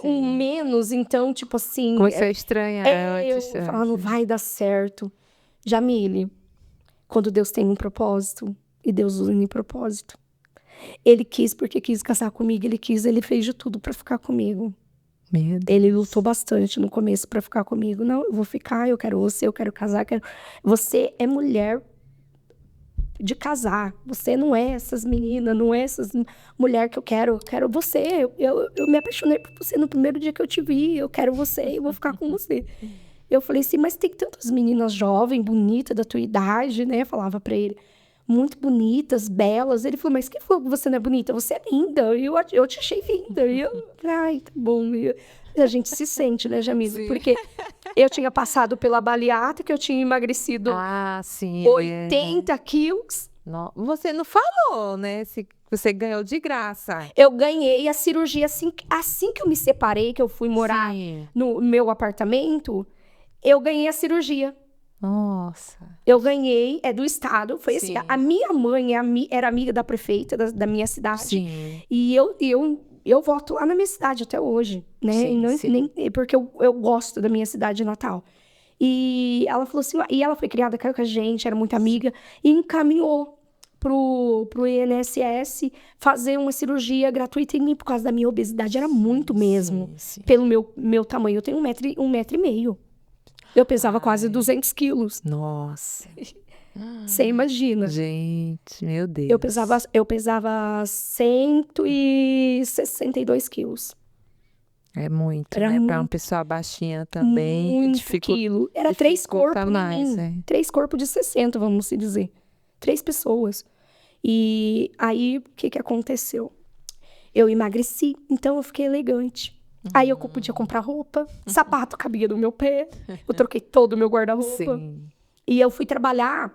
um menos, então, tipo assim... Começou a estranhar antes. Eu falava, não vai dar certo. Jamile, quando Deus tem um propósito, e Deus une propósito, ele quis porque quis casar comigo, ele fez de tudo pra ficar comigo. Meu Deus. Ele lutou bastante no começo pra ficar comigo. Não, eu vou ficar, eu quero você, eu quero casar. Você é mulher de casar. Você não é essas meninas, não é essas mulher que eu quero você. Eu me apaixonei por você no primeiro dia que eu te vi. Eu quero você e eu vou ficar com você. Eu falei assim, mas tem tantas meninas jovens, bonitas, da tua idade, né? Eu falava pra ele. Muito bonitas, belas. Ele falou, mas quem falou que você não é bonita? Você é linda. Eu te achei linda. E eu, ai, tá bom. E a gente se sente, né, Jamila? Porque Eu tinha passado pela bariátrica, que eu tinha emagrecido Ah, sim. 80 quilos. Você não falou, né? Se você ganhou de graça. Eu ganhei a cirurgia assim que eu me separei, que eu fui morar Sim. no meu apartamento, eu ganhei a cirurgia. Nossa. Eu ganhei, é do estado, foi assim, Sim. a minha mãe era amiga da prefeita da minha cidade, Sim. e eu voto lá na minha cidade até hoje, né? Sim, E não, sim. porque eu gosto da minha cidade natal. E ela falou assim, e ela foi criada com a gente, era muito amiga, e encaminhou pro INSS fazer uma cirurgia gratuita em mim por causa da minha obesidade. Era muito mesmo, Sim. pelo meu tamanho. Eu tenho 1,5 m. Eu pesava quase Ai. 200 quilos. Nossa. Você imagina. Gente, meu Deus. Eu pesava 162 quilos. É muito, Era né? Pra uma muito, pessoa baixinha também, muito quilo. Era 3 corpos em mais, mim. 3 corpos de 60, vamos se dizer. 3 pessoas. E aí, o que aconteceu? Eu emagreci, então eu fiquei elegante. Aí eu podia comprar roupa, sapato cabia no meu pé. Eu troquei todo o meu guarda-roupa. Sim. E eu fui trabalhar,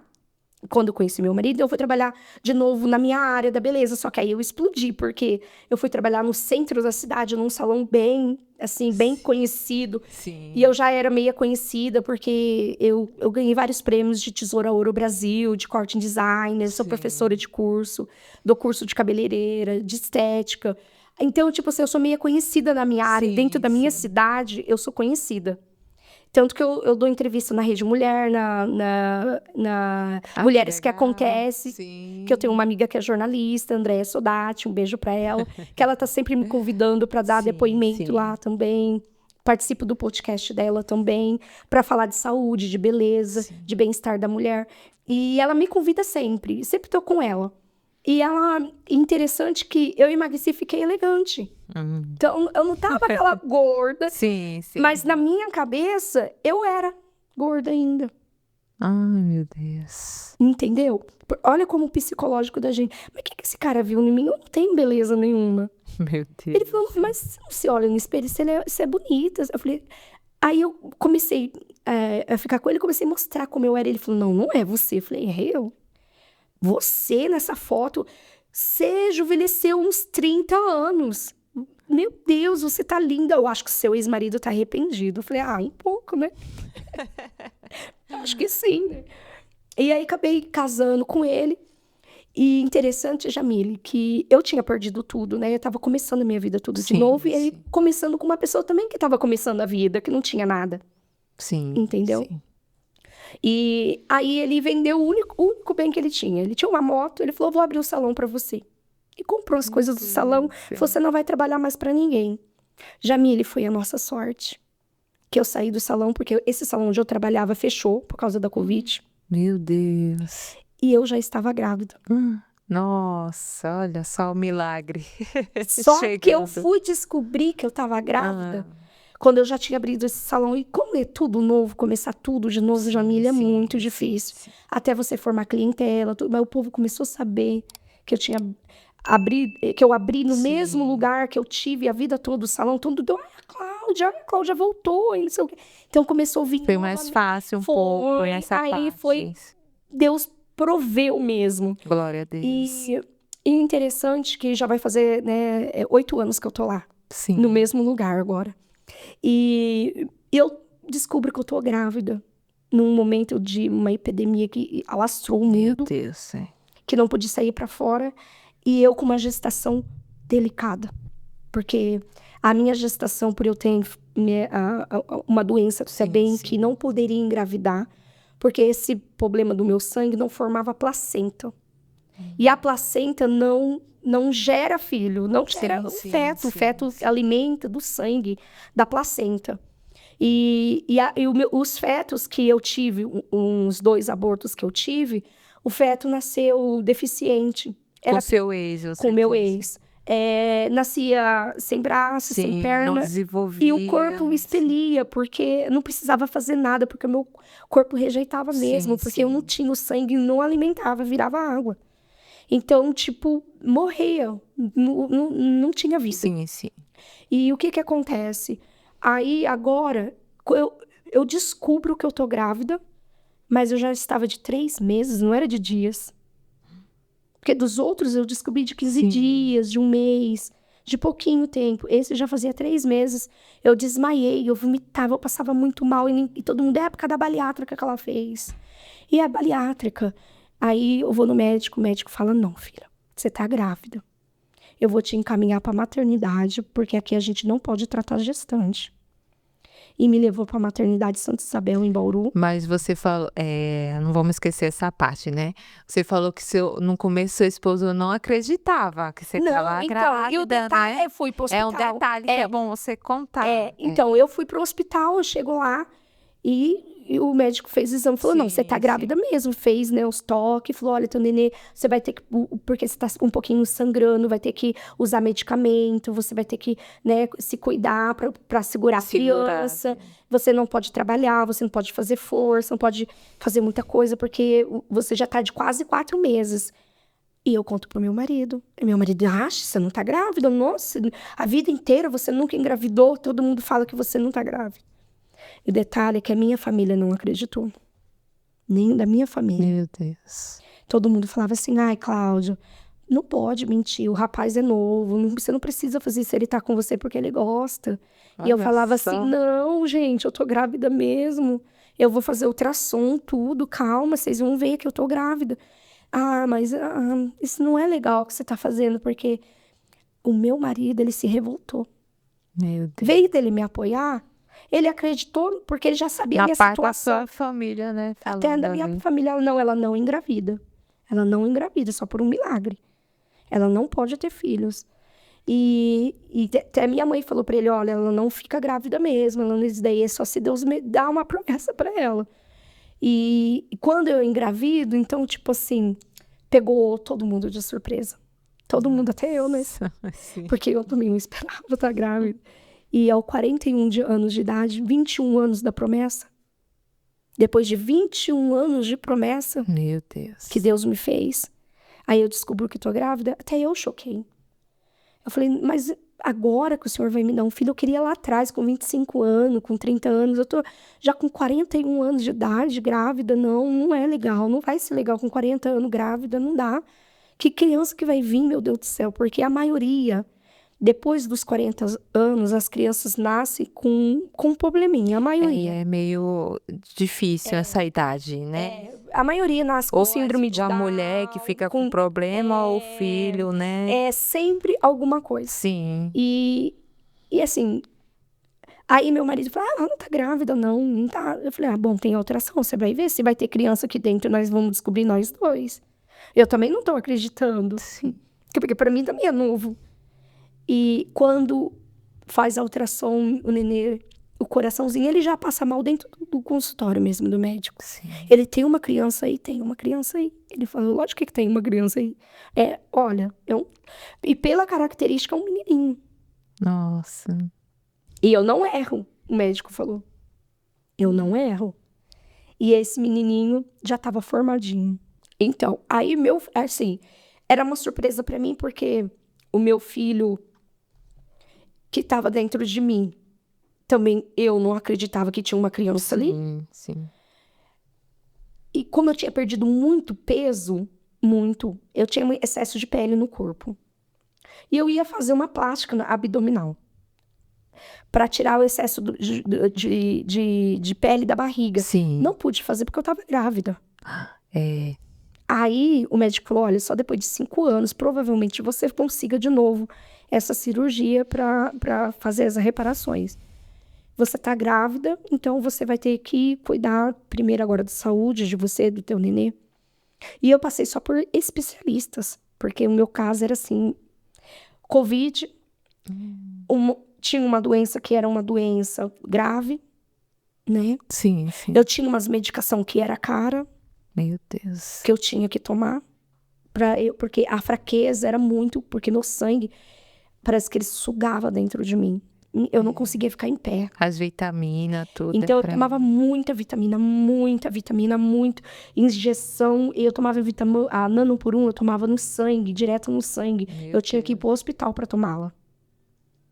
quando eu conheci meu marido, eu fui trabalhar de novo na minha área da beleza. Só que aí eu explodi, porque eu fui trabalhar no centro da cidade, num salão bem, assim, bem conhecido. Sim. E eu já era meia conhecida, porque eu ganhei vários prêmios de Tesoura Ouro Brasil, de corte em design, eu sou Sim. professora de curso, dou curso de cabeleireira, de estética. Então, tipo assim, eu sou meia conhecida na minha área, e dentro da minha cidade, eu sou conhecida. Tanto que eu dou entrevista na Rede Mulher, na Mulheres que Acontece, Sim. que eu tenho uma amiga que é jornalista, Andréa Sodati, um beijo pra ela, que ela tá sempre me convidando pra dar Sim, depoimento sim. lá também. Participo do podcast dela também, pra falar de saúde, de beleza, Sim. de bem-estar da mulher. E ela me convida sempre tô com ela. E ela, interessante que eu emagreci e fiquei elegante. Então, eu não tava aquela gorda, Sim, sim. mas na minha cabeça, eu era gorda ainda. Ai, meu Deus. Entendeu? Olha como o psicológico da gente. Mas o que esse cara viu em mim? Eu não tenho beleza nenhuma. Meu Deus. Ele falou, mas você não se olha no espelho, você é bonita. Eu falei... Aí eu comecei a ficar com ele, comecei a mostrar como eu era. Ele falou, não é você. Eu falei, é eu? Você, nessa foto, você envelheceu uns 30 anos. Meu Deus, você tá linda. Eu acho que seu ex-marido tá arrependido. Eu falei, um pouco, né? Acho que sim, né? E aí acabei casando com ele. E interessante, Jamile, que eu tinha perdido tudo, né? Eu tava começando a minha vida tudo de novo. E aí começando com uma pessoa também que tava começando a vida, que não tinha nada. Sim. Entendeu? Sim. E aí ele vendeu o único bem que ele tinha. Ele tinha uma moto, ele falou, vou abrir o salão pra você. E comprou as coisas do salão. Você não vai trabalhar mais pra ninguém. Jamile, foi a nossa sorte. Que eu saí do salão, porque esse salão onde eu trabalhava fechou por causa da Covid. Meu Deus. E eu já estava grávida. Nossa, olha só o milagre. Só que eu fui descobrir que eu estava grávida quando eu já tinha abrido esse salão. E como é tudo novo, começar tudo de novo, Jamile, é muito difícil. Sim. Até você formar clientela, tudo. Mas o povo começou a saber que eu tinha que eu abri no mesmo lugar que eu tive a vida toda, o salão todo. A Cláudia voltou, e não sei o quê. Então começou a vir. Foi mais fácil pouco essa parte. Aí foi, Deus proveu mesmo. Glória a Deus. E interessante que já vai fazer, né, 8 anos que eu tô lá. Sim. No mesmo lugar agora. E eu descubro que eu tô grávida num momento de uma epidemia que alastrou o mundo. Meu Deus, Que não pude sair pra fora. E eu com uma gestação delicada. Porque a minha gestação, por eu ter uma doença também que não poderia engravidar, porque esse problema do meu sangue não formava placenta. E a placenta não gera filho, não gera o feto. O feto alimenta do sangue da placenta. E os fetos que eu tive, uns 2 abortos que eu tive, o feto nasceu deficiente. Com seu ex, com o meu ex. Nascia sem braço, sem perna. Não desenvolvia. E o corpo expelia, porque não precisava fazer nada, porque o meu corpo rejeitava mesmo, porque eu não tinha o sangue, não alimentava, virava água. Então, tipo, morria, não tinha vida. Sim. E o que acontece? Aí, agora, eu descubro que eu tô grávida, mas eu já estava de 3 meses, não era de dias. Porque dos outros eu descobri de 15 Sim. dias, de 1 mês, de pouquinho tempo. Esse já fazia 3 meses. Eu desmaiei, eu vomitava, eu passava muito mal. E todo mundo, é por causa da bariátrica que ela fez. E a bariátrica. Aí eu vou no médico, o médico fala, não, filha, você tá grávida. Eu vou te encaminhar pra maternidade, porque aqui a gente não pode tratar gestante. E me levou pra maternidade Santa Isabel, em Bauru. Mas você falou, não vamos esquecer essa parte, né. Você falou que no começo seu esposo não acreditava que você estava Não, então, e o grávida, detalhe, né. eu fui pro É um hospital. detalhe que é bom você contar. Então, eu fui pro hospital, eu chego lá e o médico fez o exame, falou, não, você tá Sim, grávida mesmo, fez, né, os toques, falou, olha, teu nenê, você vai ter que, porque você tá um pouquinho sangrando, vai ter que usar medicamento, você vai ter que, né, se cuidar pra segurar a criança, você não pode trabalhar, você não pode fazer força, não pode fazer muita coisa, porque você já tá de quase 4 meses. E eu conto pro meu marido. E meu marido, você não tá grávida? Nossa, a vida inteira você nunca engravidou, todo mundo fala que você não tá grávida. E o detalhe é que a minha família não acreditou. Nem da minha família. Meu Deus. Todo mundo falava assim, ai, Cláudio, não pode mentir, o rapaz é novo, você não precisa fazer isso, ele tá com você porque ele gosta. E eu Olha falava só. assim, não, gente, eu tô grávida mesmo. Eu vou fazer ultrassom, tudo, calma, vocês vão ver que eu tô grávida. Ah, mas isso não é legal o que você tá fazendo, porque o meu marido, ele se revoltou. Meu Deus. Veio dele me apoiar, ele acreditou, porque ele já sabia a Na minha parte da situação. sua família, né, Até falando da minha ali. família, ela não engravida. Ela não engravida, só por um milagre. Ela não pode ter filhos. E até minha mãe falou pra ele, olha, ela não fica grávida mesmo, isso daí é só se Deus me dá uma promessa pra ela. E quando eu engravido, então, tipo assim, pegou todo mundo de surpresa. Todo mundo, até eu, né? Sim. Porque eu também não esperava estar grávida. E aos 41 anos de idade, 21 anos da promessa, depois de 21 anos de promessa Meu Deus. que Deus me fez, aí eu descubro que tô grávida, até eu choquei. Eu falei, mas agora que o Senhor vai me dar um filho, eu queria lá atrás, com 25 anos, com 30 anos, eu tô já com 41 anos de idade, grávida, não é legal, não vai ser legal com 40 anos grávida, não dá. Que criança que vai vir, meu Deus do céu, porque a maioria, depois dos 40 anos, as crianças nascem com um probleminha, a maioria. É meio difícil essa idade, né. A maioria nasce com Ou síndrome de a Down, mulher que fica com problema ou o filho, né. é sempre alguma coisa. Sim. E assim, aí meu marido falou, ela não tá grávida, não tá. Eu falei, bom, tem alteração, você vai ver, se vai ter criança aqui dentro, nós vamos descobrir nós dois. Eu também não tô acreditando. Sim. Porque pra mim também é novo. E quando faz a ultrassom, o nenê, o coraçãozinho, ele já passa mal dentro do consultório mesmo, do médico. Sim. Ele tem uma criança aí? Tem uma criança aí. Ele falou, lógico que tem uma criança aí. Olha, e pela característica é um menininho. Nossa. E eu não erro, o médico falou. Eu não erro. E esse menininho já tava formadinho. Então, aí era uma surpresa pra mim, porque o meu filho que tava dentro de mim, também eu não acreditava que tinha uma criança ali. Sim. E como eu tinha perdido muito peso, eu tinha um excesso de pele no corpo. E eu ia fazer uma plástica abdominal para tirar o excesso de pele da barriga. Sim. Não pude fazer porque eu tava grávida. É. Aí o médico falou, olha, só depois de 5 anos, provavelmente você consiga de novo essa cirurgia para fazer as reparações. Você tá grávida, então você vai ter que cuidar primeiro agora da saúde de você, do teu nenê. E eu passei só por especialistas, porque o meu caso era assim, Covid, tinha uma doença que era uma doença grave, né? Sim. Eu tinha umas medicação que era cara. Meu Deus. Que eu tinha que tomar, porque a fraqueza era muito, porque meu sangue, parece que ele sugava dentro de mim. Eu não conseguia ficar em pé. As vitaminas, tudo. Então eu tomava muita vitamina, muita injeção. E eu tomava a nano por 1, eu tomava no sangue, direto no sangue. Eu tinha que ir pro hospital para tomá-la.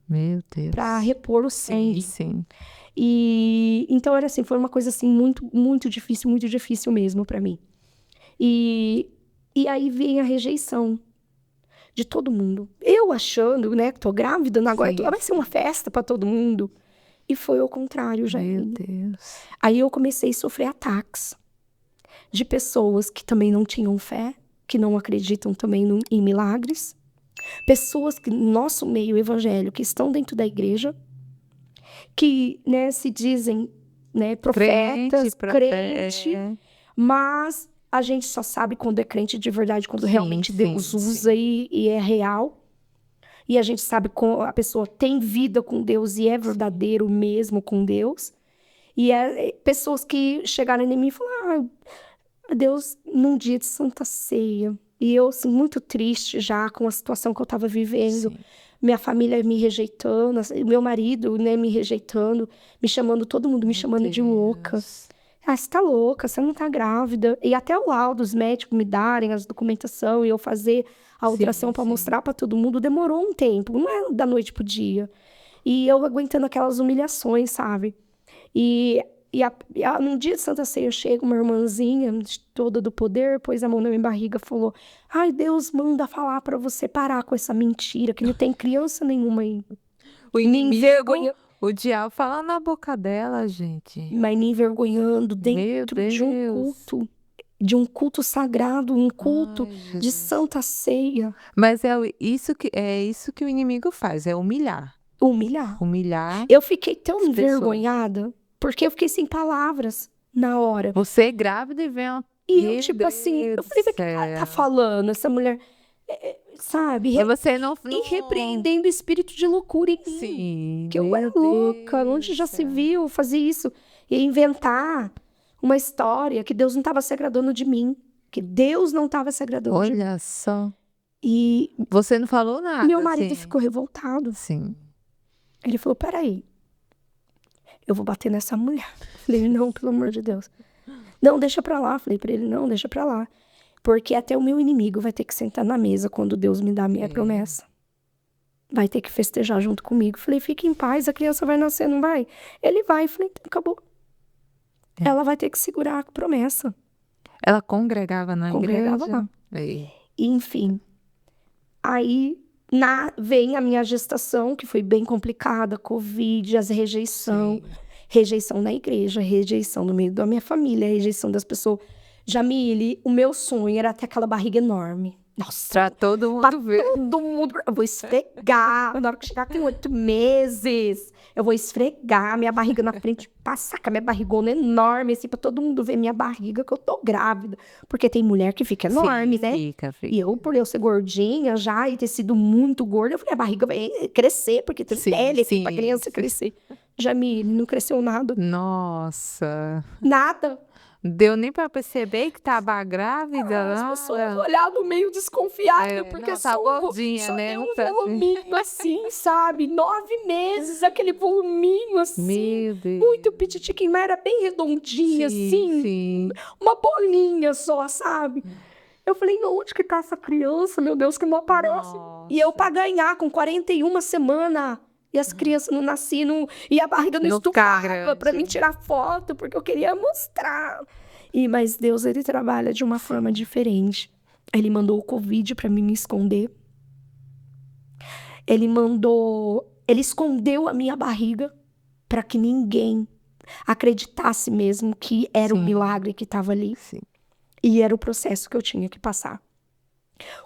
Meu Deus. Para repor o sangue. Sim. E então era assim, foi uma coisa assim muito difícil mesmo para mim. E aí vem a rejeição de todo mundo. Eu achando, né, que tô grávida, não aguento, vai ser uma festa para todo mundo. E foi ao contrário, já. Meu Deus. Aí eu comecei a sofrer ataques de pessoas que também não tinham fé, que não acreditam também em milagres. Pessoas que, no nosso meio evangélico, que estão dentro da igreja, que, né, se dizem, né, profetas, crente, mas a gente só sabe quando é crente de verdade, quando realmente Deus usa e é real. E a gente sabe quando a pessoa tem vida com Deus e é verdadeiro mesmo com Deus. E pessoas que chegaram em mim e falaram, Deus, num dia de Santa Ceia, e eu, assim, muito triste já com a situação que eu estava vivendo, minha família me rejeitando, meu marido, né, me rejeitando, me chamando, todo mundo me chamando de louca. Ah, você tá louca, você não tá grávida. E até o laudo, os médicos me darem as documentação e eu fazer a ultrassom para mostrar para todo mundo, demorou um tempo, não é da noite pro dia. E eu aguentando aquelas humilhações, sabe? E num dia de Santa Ceia, chega uma irmãzinha toda do poder, pôs a mão na minha barriga e falou, ai, Deus manda falar pra você parar com essa mentira, que não tem criança nenhuma aí. O inimigo, o diabo fala na boca dela, gente. Mas me envergonhando dentro de um culto sagrado, um culto de Santa Ceia. Mas é isso que o inimigo faz, é humilhar. Humilhar. Eu fiquei tão envergonhada, porque eu fiquei sem palavras na hora. Você é grávida e vem uma... E eu, tipo assim, eu falei, o que ela tá falando? Essa mulher, sabe? E você não... E repreendendo o espírito de loucura em mim. Sim. Que eu era louca, onde já se viu fazer isso? E inventar uma história que Deus não estava se agradando de mim. Que Deus não estava se agradando de mim. Olha só. E você não falou nada. Meu marido ficou revoltado. Sim. Ele falou, peraí, eu vou bater nessa mulher. Falei, não, pelo amor de Deus. Não, deixa pra lá. Falei pra ele, não, deixa pra lá. Porque até o meu inimigo vai ter que sentar na mesa quando Deus me dá a minha promessa. Vai ter que festejar junto comigo. Falei, fique em paz, a criança vai nascer, não vai? Ele vai. Falei, então acabou. Ela vai ter que segurar a promessa. Ela congregava na igreja? Congregava lá. Enfim. Aí... vem a minha gestação, que foi bem complicada, Covid, as rejeição na igreja, rejeição no meio da minha família, rejeição das pessoas. Jamile, o meu sonho era ter aquela barriga enorme. Nossa, pra todo mundo ver. Todo mundo. Eu vou esfregar. Na hora que chegar com 8 meses, eu vou esfregar minha barriga na frente, passar com a minha barrigona enorme, assim, pra todo mundo ver minha barriga, que eu tô grávida. Porque tem mulher que fica enorme, né? Fica. E eu, por eu ser gordinha já e ter sido muito gorda, eu falei, a barriga vai crescer, porque tem pele pra criança crescer. Jamile, não cresceu nada. Nossa. Nada. Deu nem pra perceber que tava grávida. As pessoas olhavam meio desconfiadas, porque tá gordinha, né? Só tem um voluminho assim, sabe? 9 meses, aquele voluminho assim. Meu Deus. Muito pititiquinho, mas era bem redondinha, assim. Uma bolinha só, sabe? Eu falei, onde que tá essa criança, meu Deus, que não aparece? Nossa. E eu pra ganhar, com 41 semanas... E as crianças não nasciam, e a barriga não estufava pra mim tirar foto, porque eu queria mostrar. Mas Deus, ele trabalha de uma forma diferente. Ele mandou o Covid pra mim me esconder. Ele escondeu a minha barriga pra que ninguém acreditasse mesmo que era um milagre que estava ali. E era o processo que eu tinha que passar.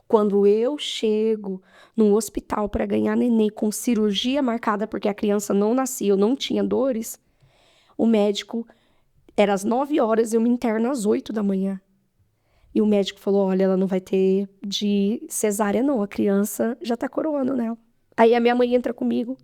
Quando eu chego no hospital para ganhar neném com cirurgia marcada, porque a criança não nascia, eu não tinha dores, o médico, era às 9 horas, eu me interno às 8 da manhã. E o médico falou, olha, ela não vai ter de cesárea não, a criança já tá coroando nela. Aí a minha mãe entra comigo.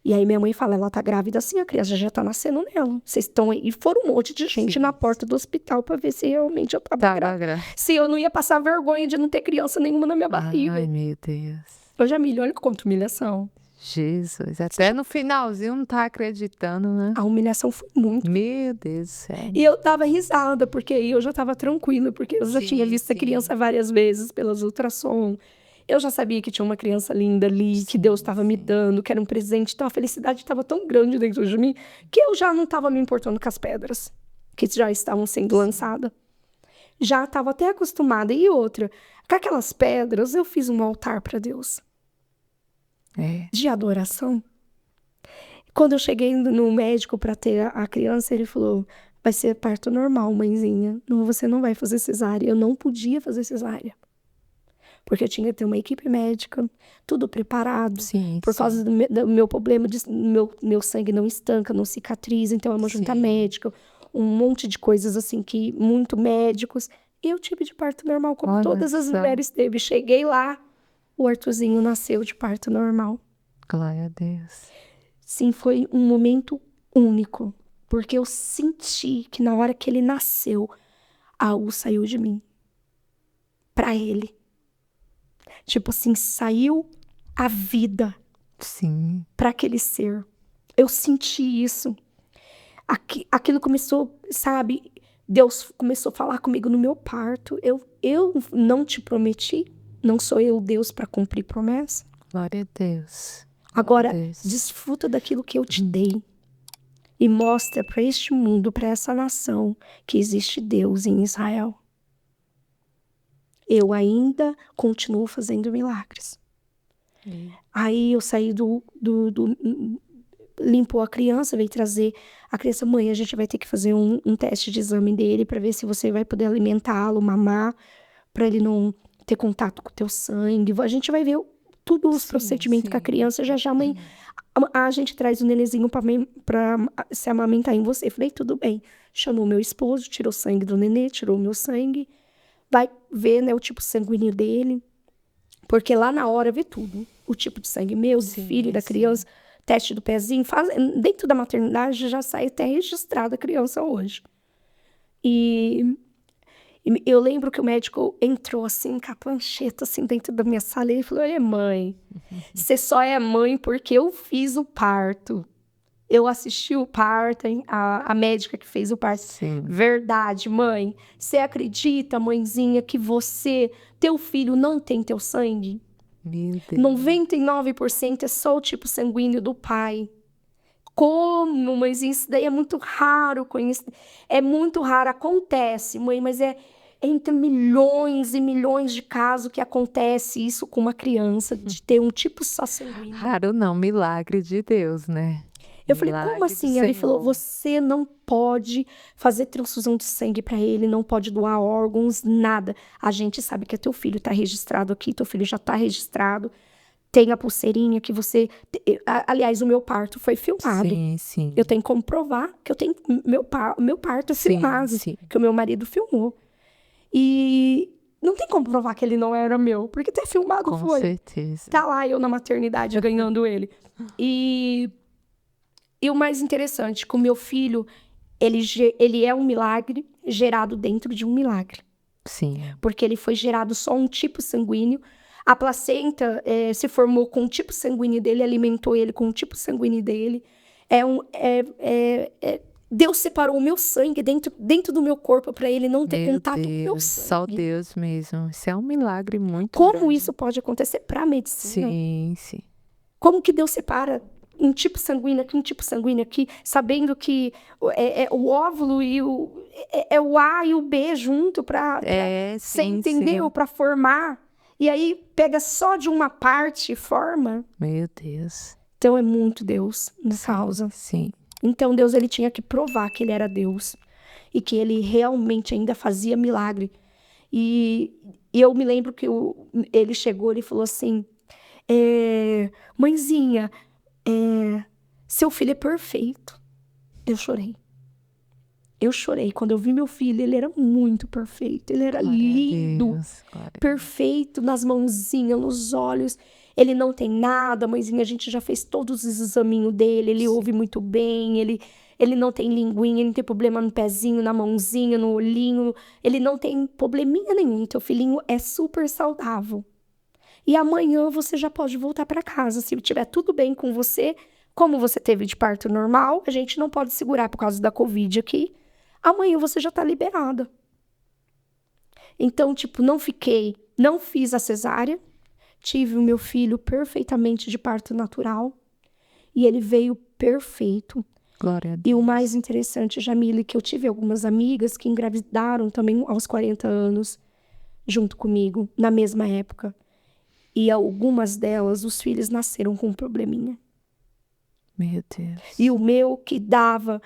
E aí minha mãe fala, ela tá grávida assim, a criança já tá nascendo nela. Vocês estão aí. E foram um monte de gente na porta do hospital pra ver se realmente eu tava grávida. Se eu não ia passar vergonha de não ter criança nenhuma na minha barriga. Ai, meu Deus. Eu já me olha quanto humilhação. Jesus, até no finalzinho não tá acreditando, né? A humilhação foi muito. Meu Deus do céu. E eu tava risada, porque aí eu já tava tranquila, porque eu já tinha visto a criança várias vezes pelas ultrassom. Eu já sabia que tinha uma criança linda ali, que Deus estava me dando, que era um presente. Então a felicidade estava tão grande dentro de mim que eu já não estava me importando com as pedras que já estavam sendo lançadas. Já estava até acostumada. E outra, com aquelas pedras, eu fiz um altar para Deus. De adoração. Quando eu cheguei no médico para ter a criança, ele falou, vai ser parto normal, mãezinha. Não, você não vai fazer cesárea. Eu não podia fazer cesárea. Porque eu tinha que ter uma equipe médica, tudo preparado. Por causa do meu problema, meu sangue não estanca, não cicatriza. Então é uma junta médica, um monte de coisas assim, que muito médicos. E eu tive de parto normal, como todas as mulheres teve. Cheguei lá, o Arthurzinho nasceu de parto normal. Glória a Deus. Sim, foi um momento único. Porque eu senti que na hora que ele nasceu, algo saiu de mim. Pra ele. Tipo assim, saiu a vida. Sim. Pra aquele ser. Eu senti isso. Aquilo começou, sabe? Deus começou a falar comigo no meu parto. Eu não te prometi. Não sou eu Deus para cumprir promessa. Glória a Deus. Agora, desfruta daquilo que eu te dei. E mostra para este mundo, para essa nação, que existe Deus em Israel. Eu ainda continuo fazendo milagres. Aí eu saí limpou a criança, veio trazer a criança. Mãe, a gente vai ter que fazer um teste de exame dele para ver se você vai poder alimentá-lo, mamar, para ele não ter contato com o teu sangue. A gente vai ver todos os procedimentos com a criança. Já, mãe, a gente traz o nenenzinho para se amamentar em você. Falei, tudo bem. Chamou meu esposo, tirou o sangue do nenê, tirou o meu sangue. Vai ver, né, o tipo sanguíneo dele. Porque lá na hora vê tudo. O tipo de sangue meu, do filho, da criança. Teste do pezinho. Dentro da maternidade já sai até registrada a criança hoje. E eu lembro que o médico entrou assim, com a plancheta, assim, dentro da minha sala. E ele falou, mãe, você só é mãe porque eu fiz o parto. Eu assisti o parto, hein? A médica que fez o parto. Sim. Verdade, mãe. Você acredita, mãezinha, que teu filho não tem teu sangue? Meu Deus. 99% é só o tipo sanguíneo do pai. Como, mãezinha? Isso daí é muito raro. É muito raro. Acontece, mãe, mas é entre milhões e milhões de casos que acontece isso com uma criança, de ter um tipo só sanguíneo. Raro não, milagre de Deus, né? Eu falei, como assim? Ele falou, você não pode fazer transfusão de sangue para ele, não pode doar órgãos, nada. A gente sabe que teu filho tá registrado aqui, teu filho já tá registrado. Tem a pulseirinha que você... Aliás, o meu parto foi filmado. Sim. Eu tenho que comprovar que eu tenho meu parto filmado, que o meu marido filmou. E não tem como provar que ele não era meu, porque até filmado Com foi. Com certeza. Tá lá eu na maternidade ganhando ele. E o mais interessante, que o meu filho, ele é um milagre gerado dentro de um milagre. Sim. Porque ele foi gerado só um tipo sanguíneo. A placenta se formou com o tipo sanguíneo dele, alimentou ele com o tipo sanguíneo dele. Deus separou o meu sangue dentro do meu corpo para ele não ter contato com o meu sangue. Só Deus mesmo. Isso é um milagre muito Como grande. isso pode acontecer para a medicina? Sim. Como que Deus separa um tipo sanguíneo aqui, um tipo sanguíneo aqui, sabendo que o óvulo e o A e o B junto para você entendeu? Para formar. E aí pega só de uma parte e forma. Meu Deus. Então é muito Deus na causa. Sim. Então Deus, ele tinha que provar que ele era Deus e que ele realmente ainda fazia milagre. E eu me lembro que ele chegou e falou assim, mãezinha, seu filho é perfeito. Eu chorei. Quando eu vi meu filho, ele era muito perfeito. Ele era lindo, perfeito nas mãozinhas, nos olhos. Ele não tem nada, mãezinha, a gente já fez todos os examinhos dele. Ele ouve muito bem, ele não tem linguinha, ele não tem problema no pezinho, na mãozinha, no olhinho. Ele não tem probleminha nenhum. Teu filhinho é super saudável. E amanhã você já pode voltar para casa. Se tiver tudo bem com você, como você teve de parto normal, a gente não pode segurar por causa da Covid aqui. Amanhã você já tá liberada. Então, não fiz a cesárea. tive o meu filho perfeitamente de parto natural. E ele veio perfeito. Glória a Deus. E o mais interessante, Jamile, que eu tive algumas amigas que engravidaram também aos 40 anos, junto comigo, na mesma época. E algumas delas, os filhos nasceram com um probleminha. Meu Deus. E o meu, que dava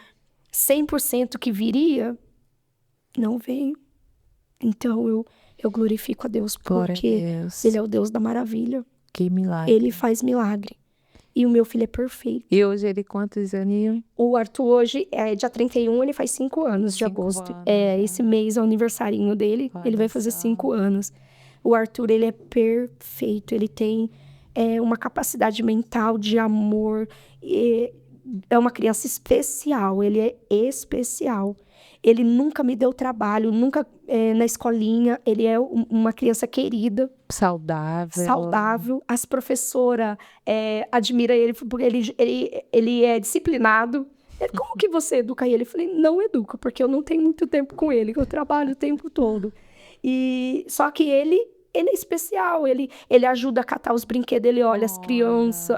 100% que viria, não veio. Então, eu glorifico a Deus, Glória a porque Deus. Ele é o Deus da maravilha. Que milagre. Ele faz milagre. E o meu filho é perfeito. E hoje ele quantos aninhos? O Arthur hoje, dia 31, ele faz 5 anos de 5 agosto. anos, Esse mês é o aniversarinho dele, Olha ele vai fazer só. 5 anos. O Arthur, ele é perfeito, ele tem uma capacidade mental de amor, é uma criança especial, ele é especial. Ele nunca me deu trabalho, nunca na escolinha, ele é uma criança querida, saudável. As professoras admiram ele porque ele é disciplinado. Como que você educa ele? Eu falei, não educo, porque eu não tenho muito tempo com ele, eu trabalho o tempo todo. Só que ele é especial, ele ajuda a catar os brinquedos, ele olha as crianças.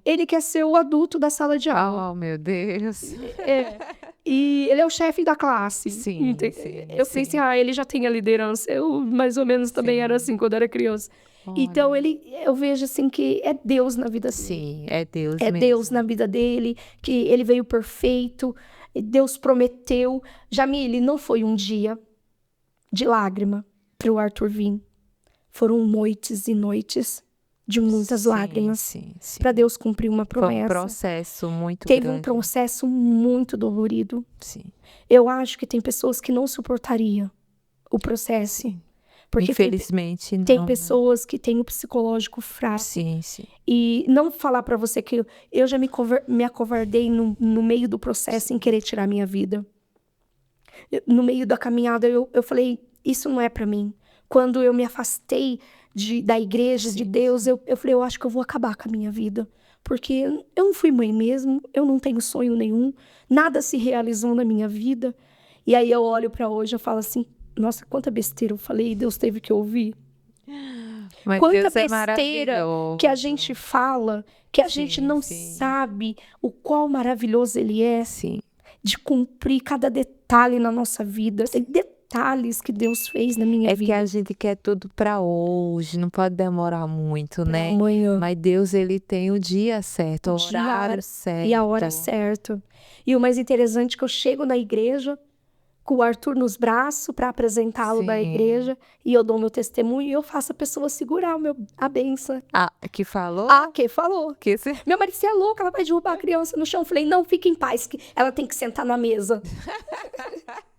Ele quer ser o adulto da sala de aula. Oh, meu Deus. E ele é o chefe da classe. Sim, eu pensei, ele já tem a liderança. Eu, mais ou menos, também era assim quando era criança. Olha. Então, eu vejo assim que é Deus na vida dele. Sim, é Deus mesmo. Deus na vida dele, que ele veio perfeito. Deus prometeu. Jamile, não foi um dia de lágrima para o Arthur vir. Foram noites e noites de muitas lágrimas para Deus cumprir uma promessa. Foi um processo muito grande. Teve um processo muito dolorido. Sim. Eu acho que tem pessoas que não suportariam o processo. Sim. Porque infelizmente tem pessoas que têm o psicológico fraco. Sim. E não falar para você que eu já me acovardei no meio do processo em querer tirar minha vida. No meio da caminhada eu falei, isso não é para mim. Quando eu me afastei da igreja, de Deus, eu falei, eu acho que eu vou acabar com a minha vida. Porque eu não fui mãe mesmo, eu não tenho sonho nenhum, nada se realizou na minha vida. E aí eu olho para hoje e falo assim, nossa, quanta besteira eu falei e Deus teve que ouvir. Mas quanta Deus besteira que a gente fala, que a gente não sabe o qual maravilhoso Ele é. De cumprir cada detalhe na nossa vida. Tem detalhes que Deus fez na minha vida. É que a gente quer tudo para hoje, não pode demorar muito, né? Amanhã. Mas Deus, Ele tem o dia certo, o horário certo. E a hora certa. E o mais interessante é que eu chego na igreja com o Arthur nos braços para apresentá-lo na igreja, e eu dou meu testemunho e eu faço a pessoa segurar a bênção. Que falou? Que falou. Meu marido, você é louca, ela vai derrubar a criança no chão. Eu falei, não, fique em paz, que ela tem que sentar na mesa.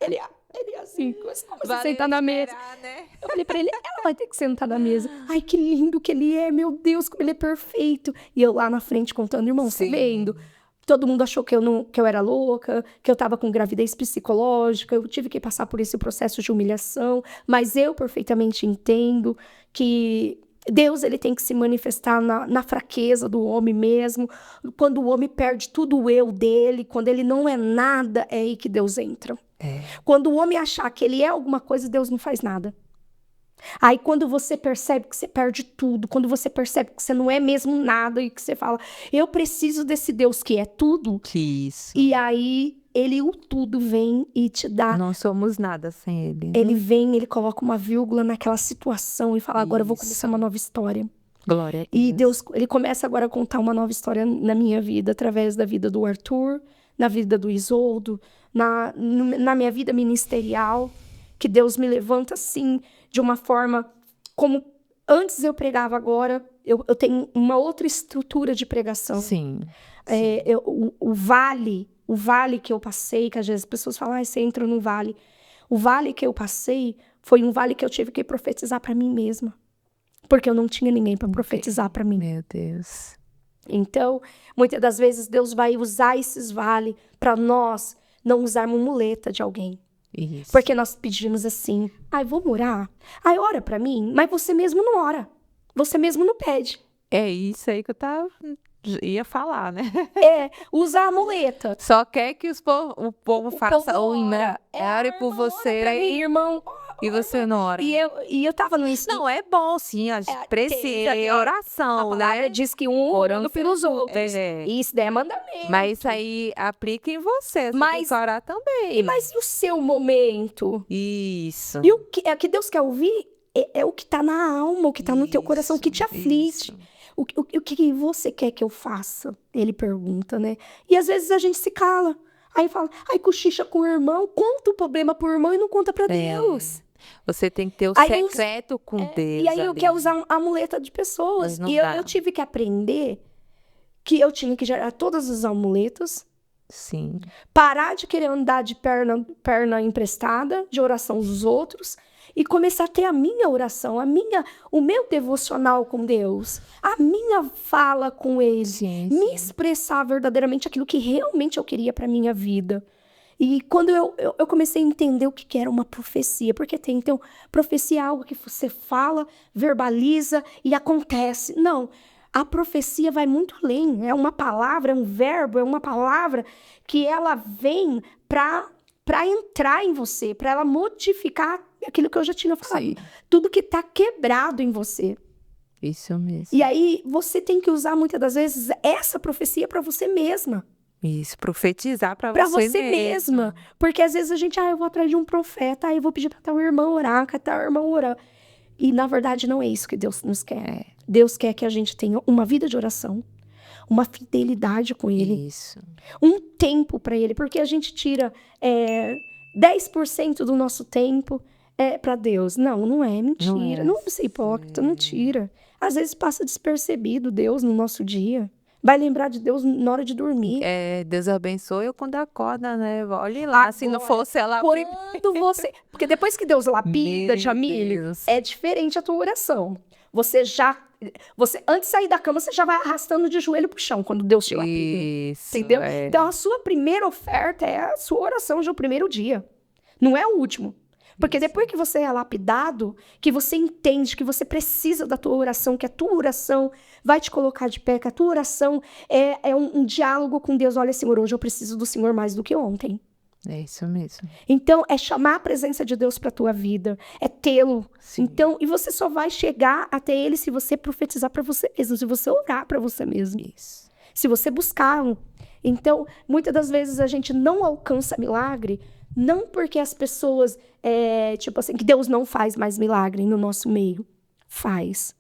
Ele é assim, como você sentar na mesa? Né? Eu falei pra ele, ela vai ter que sentar na mesa. Ai, que lindo que ele é, meu Deus, como ele é perfeito. E eu lá na frente contando, irmão, você vendo? Todo mundo achou que eu era louca, que eu estava com gravidez psicológica, eu tive que passar por esse processo de humilhação, mas eu perfeitamente entendo que Deus, ele tem que se manifestar na fraqueza do homem mesmo, quando o homem perde tudo o eu dele, quando ele não é nada, é aí que Deus entra. Quando o homem achar que ele é alguma coisa, Deus não faz nada. Aí quando você percebe que você perde tudo, quando você percebe que você não é mesmo nada e que você fala, eu preciso desse Deus que é tudo. Isso. E aí o tudo vem e te dá. Não somos nada sem ele. Ele vem, ele coloca uma vírgula naquela situação e fala, agora eu vou começar uma nova história. Glória a Deus. E Deus, ele começa agora a contar uma nova história na minha vida, através da vida do Arthur, na vida do Isoldo, na minha vida ministerial, que Deus me levanta assim, de uma forma como antes eu pregava, agora eu tenho uma outra estrutura de pregação. Sim. O vale que eu passei, que às vezes as pessoas falam, você entra no vale. O vale que eu passei foi um vale que eu tive que profetizar para mim mesma. Porque eu não tinha ninguém para profetizar para mim. Meu Deus. Então, muitas das vezes Deus vai usar esses vales para nós não usarmos muleta de alguém. Isso. Porque nós pedimos assim, vou orar? Ora pra mim, mas você mesmo não ora. Você mesmo não pede. É isso aí que ia falar, né? Usar a muleta. Só quer que o povo faça, né? Ore por você. Irmão, E você não ora? E eu tava no ensino. Não, é bom, sim, a gente precisa ter A oração, palavra né? diz que um orando pelos outros. É. Isso daí é mandamento. Mas isso aí aplica em você, você tem Mas- que orar também. Mas e o seu momento? Isso. E o que Deus quer ouvir é o que tá na alma, o que tá no teu coração, o que te aflige. Isso. O que você quer que eu faça? Ele pergunta, né? E às vezes a gente se cala. Aí fala, aí cochicha com o irmão, conta o problema pro irmão e não conta pra Deus. Você tem que ter o Aí secreto com Deus. E aí eu ali. quero usar a muleta de pessoas. Mas não E dá. eu tive que aprender que eu tinha que gerar todas as amuletas, Sim. parar de querer andar de perna emprestada, de oração dos outros, e começar a ter a minha oração, o meu devocional com Deus, a minha fala com Ele, Sim, me sim. expressar verdadeiramente aquilo que realmente eu queria para minha vida. E quando eu comecei a entender o que era uma profecia, porque então, profecia é algo que você fala, verbaliza e acontece. Não, a profecia vai muito além, é uma palavra, é um verbo, é uma palavra que ela vem para entrar em você, para ela modificar aquilo que eu já tinha falado. Sim. Tudo que está quebrado em você. Isso mesmo. E aí você tem que usar muitas das vezes essa profecia para você mesma. Isso, profetizar para Pra você você mesma. Porque às vezes a gente, eu vou atrás de um profeta, eu vou pedir pra tal irmão orar, que tal irmão orar. E na verdade não é isso que Deus nos quer. Deus quer que a gente tenha uma vida de oração, uma fidelidade com Ele, Isso. um tempo pra Ele, porque a gente tira 10% do nosso tempo pra Deus. Não é mentira. Não vamos ser hipócrita, não tira. Às vezes passa despercebido Deus no nosso dia. Vai lembrar de Deus na hora de dormir. Deus abençoe eu quando acorda, né? Olhe lá, se não fosse ela... Quando você... Porque depois que Deus lapida, Jamile, é diferente a tua oração. Você, antes de sair da cama, você já vai arrastando de joelho pro chão quando Deus te lapida. Isso, Entendeu? Então, a sua primeira oferta é a sua oração de o primeiro dia. Não é o último. Porque depois que você é lapidado, que você entende que você precisa da tua oração, que a tua oração vai te colocar de pé, que a tua oração é um diálogo com Deus. Olha, Senhor, hoje eu preciso do Senhor mais do que ontem. É isso mesmo. Então, é chamar a presença de Deus para a tua vida, é tê-lo. Sim. Então, e você só vai chegar até Ele se você profetizar para você mesmo, se você orar para você mesmo. Isso. Se você buscar. Então, muitas das vezes a gente não alcança milagre, não porque as pessoas, tipo assim, que Deus não faz mais milagre no nosso meio. Faz.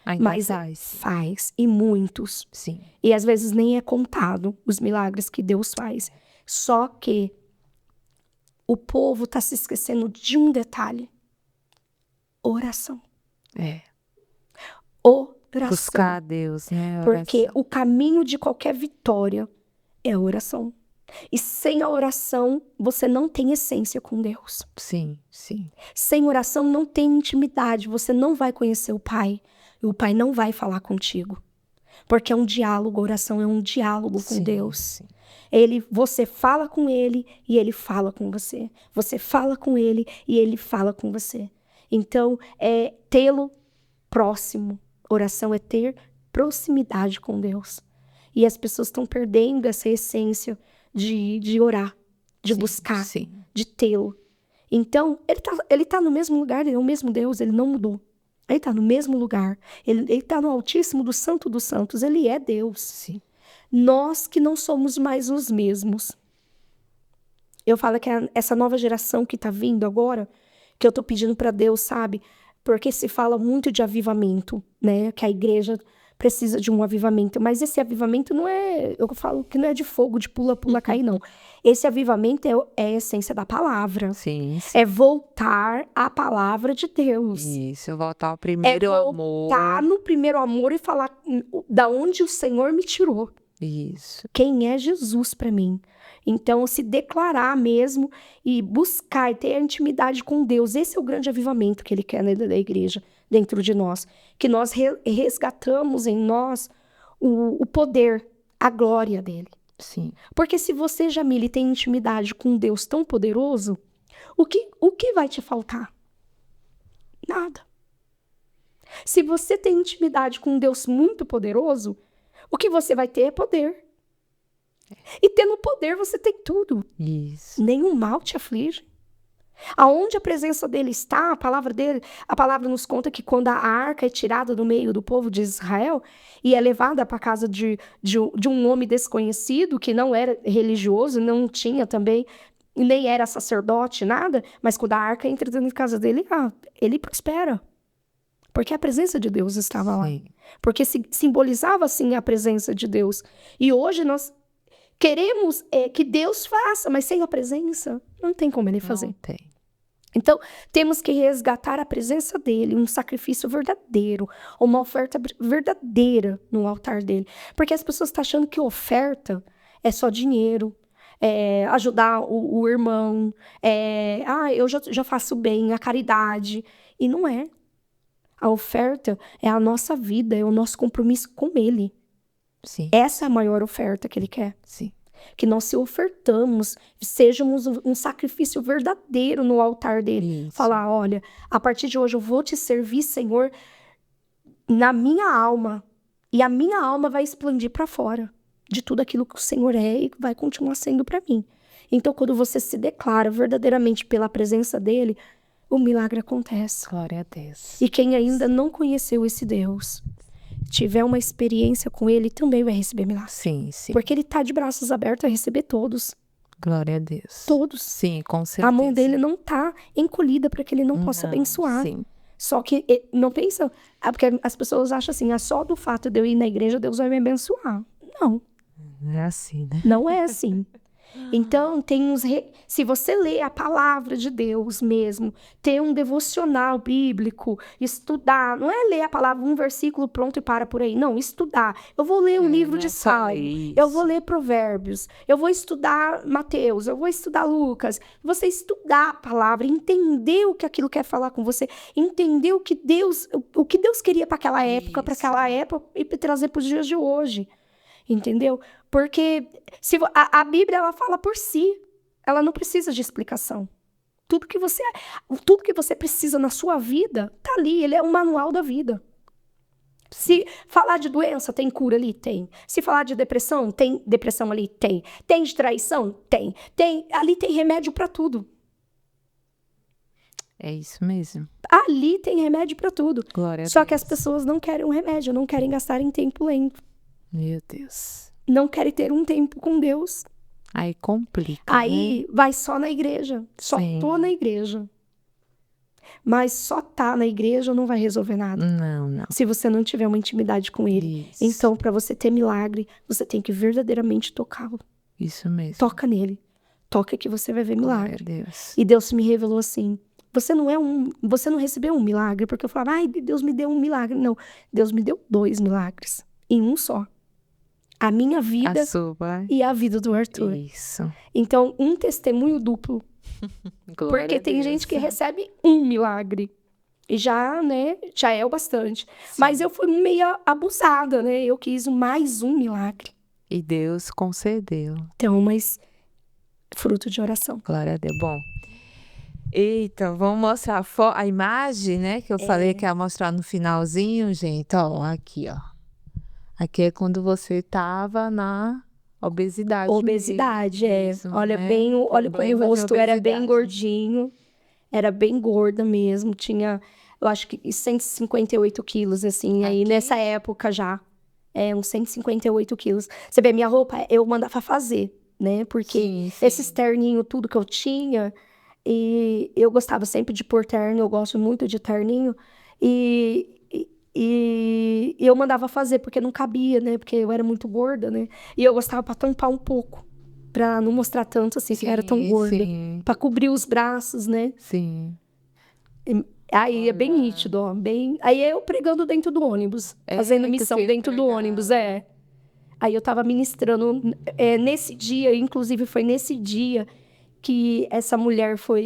Ainda Mas faz. E muitos. Sim. E às vezes nem é contado os milagres que Deus faz. Só que o povo está se esquecendo de um detalhe. Oração. Oração. Buscar a Deus, né? Porque o caminho de qualquer vitória é a oração. E sem a oração, você não tem essência com Deus. Sim, sim. Sem oração, não tem intimidade. Você não vai conhecer o Pai. E o Pai não vai falar contigo. Porque é um diálogo, a oração é um diálogo com Deus. Sim. Você fala com Ele e Ele fala com você. Você fala com Ele e Ele fala com você. Então, é tê-lo próximo. Oração é ter proximidade com Deus. E as pessoas estão perdendo essa essência de orar, de buscar, de tê-lo. Então, ele tá no mesmo lugar, ele é o mesmo Deus, ele não mudou. Ele está no mesmo lugar. Ele está no Altíssimo do Santo dos Santos. Ele é Deus. Sim. Nós que não somos mais os mesmos. Eu falo que essa nova geração que está vindo agora, que eu estou pedindo para Deus, sabe? Porque se fala muito de avivamento, né? Que a igreja precisa de um avivamento. Mas esse avivamento não é... Eu falo que não é de fogo, de pula, cair, não. Esse avivamento é a essência da palavra. Sim. É voltar à palavra de Deus. Isso, voltar ao primeiro amor. Voltar no primeiro amor e falar da onde o Senhor me tirou. Isso. Quem é Jesus para mim. Então, se declarar mesmo e buscar e ter a intimidade com Deus. Esse é o grande avivamento que Ele quer da igreja, dentro de nós. Que nós resgatamos em nós o poder, a glória dEle. Sim. Porque se você, Jamile, tem intimidade com um Deus tão poderoso, o que vai te faltar? Nada. Se você tem intimidade com um Deus muito poderoso, o que você vai ter é poder. E tendo poder, você tem tudo. Isso. Nenhum mal te aflige. Aonde a presença dele está, a palavra nos conta que quando a arca é tirada do meio do povo de Israel e é levada para a casa de um homem desconhecido, que não era religioso, não tinha também, nem era sacerdote, nada, mas quando a arca entra dentro da casa dele, ele prospera. Porque a presença de Deus estava lá. Sim. Porque simbolizava, assim, a presença de Deus. E hoje nós queremos que Deus faça, mas sem a presença, não tem como ele fazer. Não tem. Então, temos que resgatar a presença dele, um sacrifício verdadeiro, uma oferta verdadeira no altar dele. Porque as pessoas estão achando que oferta é só dinheiro, ajudar o irmão, eu já faço bem, a caridade. E não é. A oferta é a nossa vida, é o nosso compromisso com ele. Sim. Essa é a maior oferta que ele quer. Sim. Que nós se ofertamos, sejamos um sacrifício verdadeiro no altar dele. Isso. Falar, olha, a partir de hoje eu vou te servir, Senhor, na minha alma. E a minha alma vai expandir para fora de tudo aquilo que o Senhor é e vai continuar sendo para mim. Então, quando você se declara verdadeiramente pela presença dele, o milagre acontece. Glória a Deus. E quem ainda não conheceu esse Deus, tiver uma experiência com ele, também vai receber milagre. Sim, sim. Porque ele está de braços abertos a receber todos. Glória a Deus. Todos. Sim, com certeza. A mão dele não está encolhida para que ele não possa abençoar. Sim. Só que não pensa... porque as pessoas acham assim, só do fato de eu ir na igreja, Deus vai me abençoar. Não. Não é assim, né? Não é assim. Então, se você lê a palavra de Deus mesmo, ter um devocional bíblico, estudar, não é ler a palavra, um versículo pronto e para por aí, não, estudar. Eu vou ler um livro de Salmo, eu vou ler Provérbios, eu vou estudar Mateus, eu vou estudar Lucas. Você estudar a palavra, entender o que aquilo quer falar com você, entender o que Deus queria para aquela época e trazer para os dias de hoje. Entendeu? Porque a Bíblia, ela fala por si. Ela não precisa de explicação. Tudo que você precisa na sua vida, tá ali. Ele é um manual da vida. Se falar de doença, tem cura ali? Tem. Se falar de depressão, tem depressão ali? Tem. Tem de traição? Tem. Ali tem remédio para tudo. É isso mesmo. Ali tem remédio para tudo. Glória a Só Deus. que as pessoas não querem um remédio, não querem gastar em tempo lento. Meu Deus. Não querem ter um tempo com Deus. Aí complica, Aí vai só na igreja. Só Sim. tô na igreja. Mas só tá na igreja não vai resolver nada. Não. Se você não tiver uma intimidade com ele. Isso. Então, para você ter milagre, você tem que verdadeiramente tocá-lo. Isso mesmo. Toca nele. Toca que você vai ver milagre. Glória a Deus. E Deus me revelou assim. Você não recebeu um milagre porque eu falava, Deus me deu um milagre. Não, Deus me deu 2 milagres em um só. A minha vida A sua. e a vida do Arthur. Isso. Então, um testemunho duplo. Glória Porque a tem Deus. gente que recebe um milagre. E já, né, já é o bastante. Sim. Mas eu fui meio abusada, né? Eu quis mais um milagre. E Deus concedeu. Então, mas fruto de oração. Glória a Deus. Bom. Eita, vamos mostrar a imagem, né? Que eu falei que ia mostrar no finalzinho, gente. Ó, aqui, ó. Aqui é quando você tava na obesidade. Obesidade, mesmo, Olha né? bem, olha como o Problema de rosto era bem obesidade. gordinho. Era bem gorda mesmo. Tinha, eu acho que 158 quilos, assim. Aí Aqui? nessa época já. Uns 158 quilos. Você vê, minha roupa, eu mandava fazer, né? Porque Sim. esses terninhos, tudo que eu tinha, e eu gostava sempre de pôr terno, eu gosto muito de terninho, e eu mandava fazer, porque não cabia, né? Porque eu era muito gorda, né? E eu gostava pra tampar um pouco, pra não mostrar tanto, assim, que eu era tão gorda. Sim. Pra cobrir os braços, né? Sim. Aí é bem nítido, ó. Aí eu pregando dentro do ônibus, fazendo que missão você dentro do pregava. ônibus, Aí eu tava ministrando, nesse dia, inclusive foi nesse dia que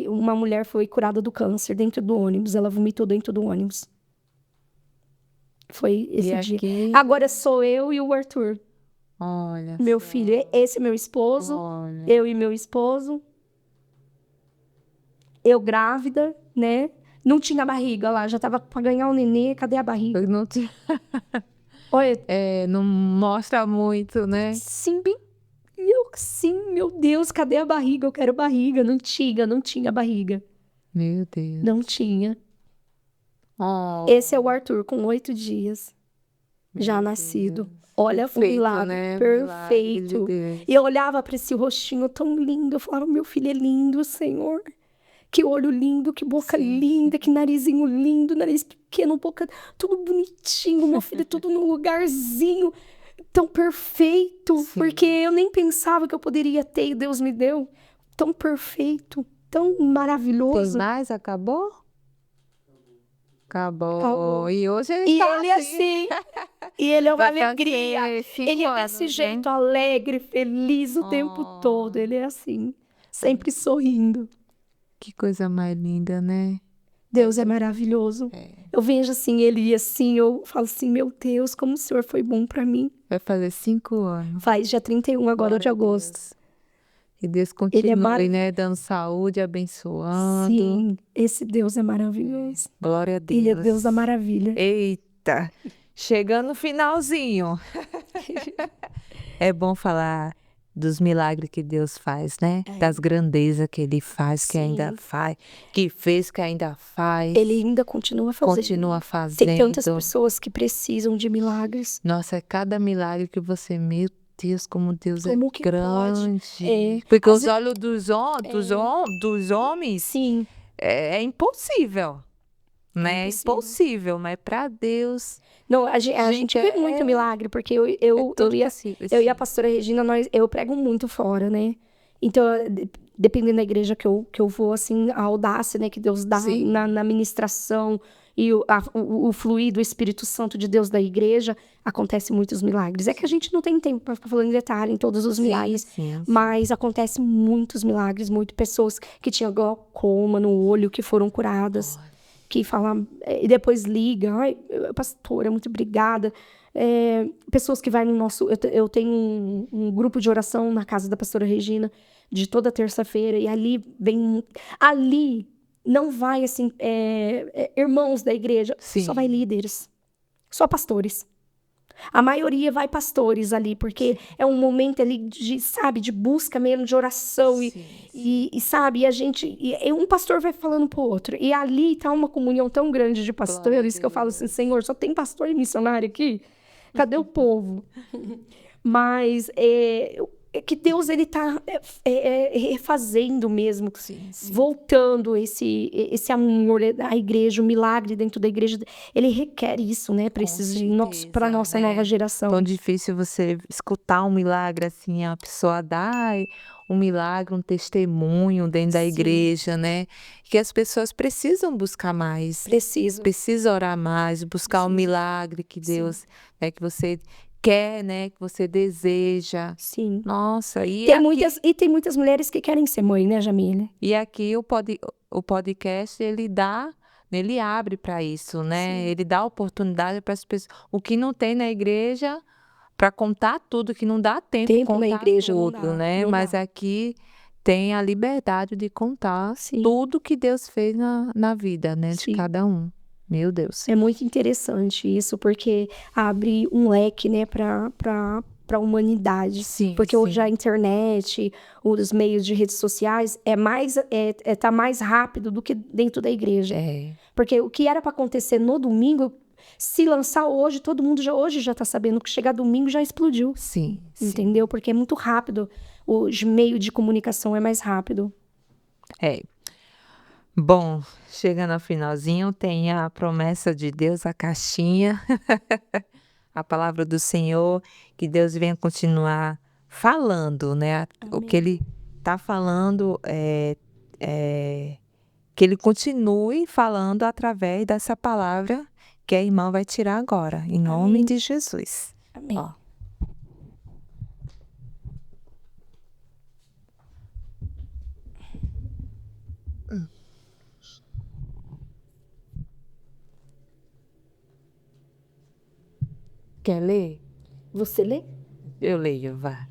uma mulher foi curada do câncer dentro do ônibus. Ela vomitou dentro do ônibus. Foi esse dia. Aqui, Agora sou eu e o Arthur, olha. meu só. filho. Esse é meu esposo, Olha. eu e meu esposo. Eu grávida, né? Não tinha barriga lá, já tava pra ganhar um nenê, cadê a barriga? Eu não te- Olha, não mostra muito, né? sim, sim, meu Deus, cadê a barriga? Eu quero barriga. Não tinha barriga. Meu Deus. Não tinha. Oh, Esse é o Arthur com 8 dias, já meu nascido. Deus. Olha o Perfeito, milagre, né? Milagre de perfeito. Deus. E eu olhava para esse rostinho tão lindo, eu falava, meu filho é lindo, Senhor. Que olho lindo, que boca Sim. linda, que narizinho lindo, nariz pequeno, boca tudo bonitinho, meu filho tudo no lugarzinho, tão perfeito, Sim. porque eu nem pensava que eu poderia ter e Deus me deu. Tão perfeito, tão Tem maravilhoso. mais? Acabou? Acabou. Acabou. E hoje ele E tá ele assim, e ele é uma Vai ter alegria. aqui 5 Ele é anos, desse hein? jeito, alegre, feliz o tempo todo. Oh, Ele é assim, sempre sorrindo. que coisa mais linda, né? Deus é maravilhoso. É. Eu vejo assim, ele assim, eu falo assim, meu Deus, como o Senhor foi bom pra mim. Vai fazer 5 anos. Faz dia 31 agora de Glória a agosto. Deus. Que Deus Ele é continue, né? Dando saúde, abençoando. Sim, esse Deus é maravilhoso. Glória a Ele é Deus da Deus. maravilha. Eita, chegando no finalzinho. É bom falar dos milagres que Deus faz, né? Das grandezas que Ele faz, que ainda Sim. faz, que fez, que ainda faz, Ele ainda continua fazendo. continua Tem tantas fazendo. pessoas que precisam de milagres. Nossa, é cada milagre que você, meu Deus, como Deus é Como que pode? grande. É, Porque às os olhos dos homens Sim, é impossível, né? É impossível. impossível, mas para Deus, Não, a gente vê muito milagre, porque eu tudo ia, possível. eu e a pastora Regina, eu prego muito fora, né? Então, dependendo da igreja que eu vou, assim, a audácia, né, que Deus dá Sim. na ministração e o fluir do Espírito Santo de Deus da igreja, acontece muitos milagres. É que a gente não tem tempo para ficar falando em detalhe em todos os milagres, Sim. mas acontece muitos milagres, muitas pessoas que tinham glaucoma no olho, que foram curadas. Que fala, e depois liga, ai, pastora, muito obrigada. Pessoas que vai no nosso, eu tenho um grupo de oração na casa da pastora Regina, de toda terça-feira, e ali não vai, assim, irmãos da igreja, Sim. só vai líderes, só pastores. A maioria vai pastores ali, porque é um momento ali de, sabe, de busca mesmo, de oração, e sabe, e a gente, e um pastor vai falando pro outro, e ali tá uma comunhão tão grande de pastores, que eu falo assim, Senhor, só tem pastor e missionário aqui? Cadê o povo? Mas é que Deus, ele tá refazendo mesmo, Sim. voltando esse amor à igreja, o milagre dentro da igreja, ele requer isso, né, para nossa nova geração. Tão difícil você escutar um milagre assim, a pessoa dar um milagre, um testemunho dentro da igreja, né? Que as pessoas precisam buscar mais. Precisa orar mais, buscar o milagre que Deus, né, que você quer, né, que você deseja. Sim. Nossa, e tem muitas mulheres que querem ser mãe, né, Jamília? E aqui o podcast, ele abre para isso, né? Sim. Ele dá oportunidade para as pessoas. O que não tem na igreja, para contar tudo, que não dá tempo Na contar igreja não tudo, dá, né? não Mas dá. aqui tem a liberdade de contar tudo que Deus fez na vida, né? De cada um. Meu Deus. É muito interessante isso, porque abre um leque, né, para a humanidade. Sim, porque hoje a internet, os meios de redes sociais, tá mais rápido do que dentro da igreja. Porque o que era para acontecer no domingo, se lançar hoje, todo mundo hoje já tá sabendo que chegar domingo já explodiu. Sim. Entendeu? Porque é muito rápido. Os meios de comunicação é mais rápido. Bom, chegando ao finalzinho, tem a promessa de Deus, a caixinha, a palavra do Senhor, que Deus venha continuar falando, né? O que Ele está falando, que Ele continue falando através dessa palavra que a irmã vai tirar agora, em nome de Jesus. Amém. Ó. Quer ler? Você lê? Eu leio, vá.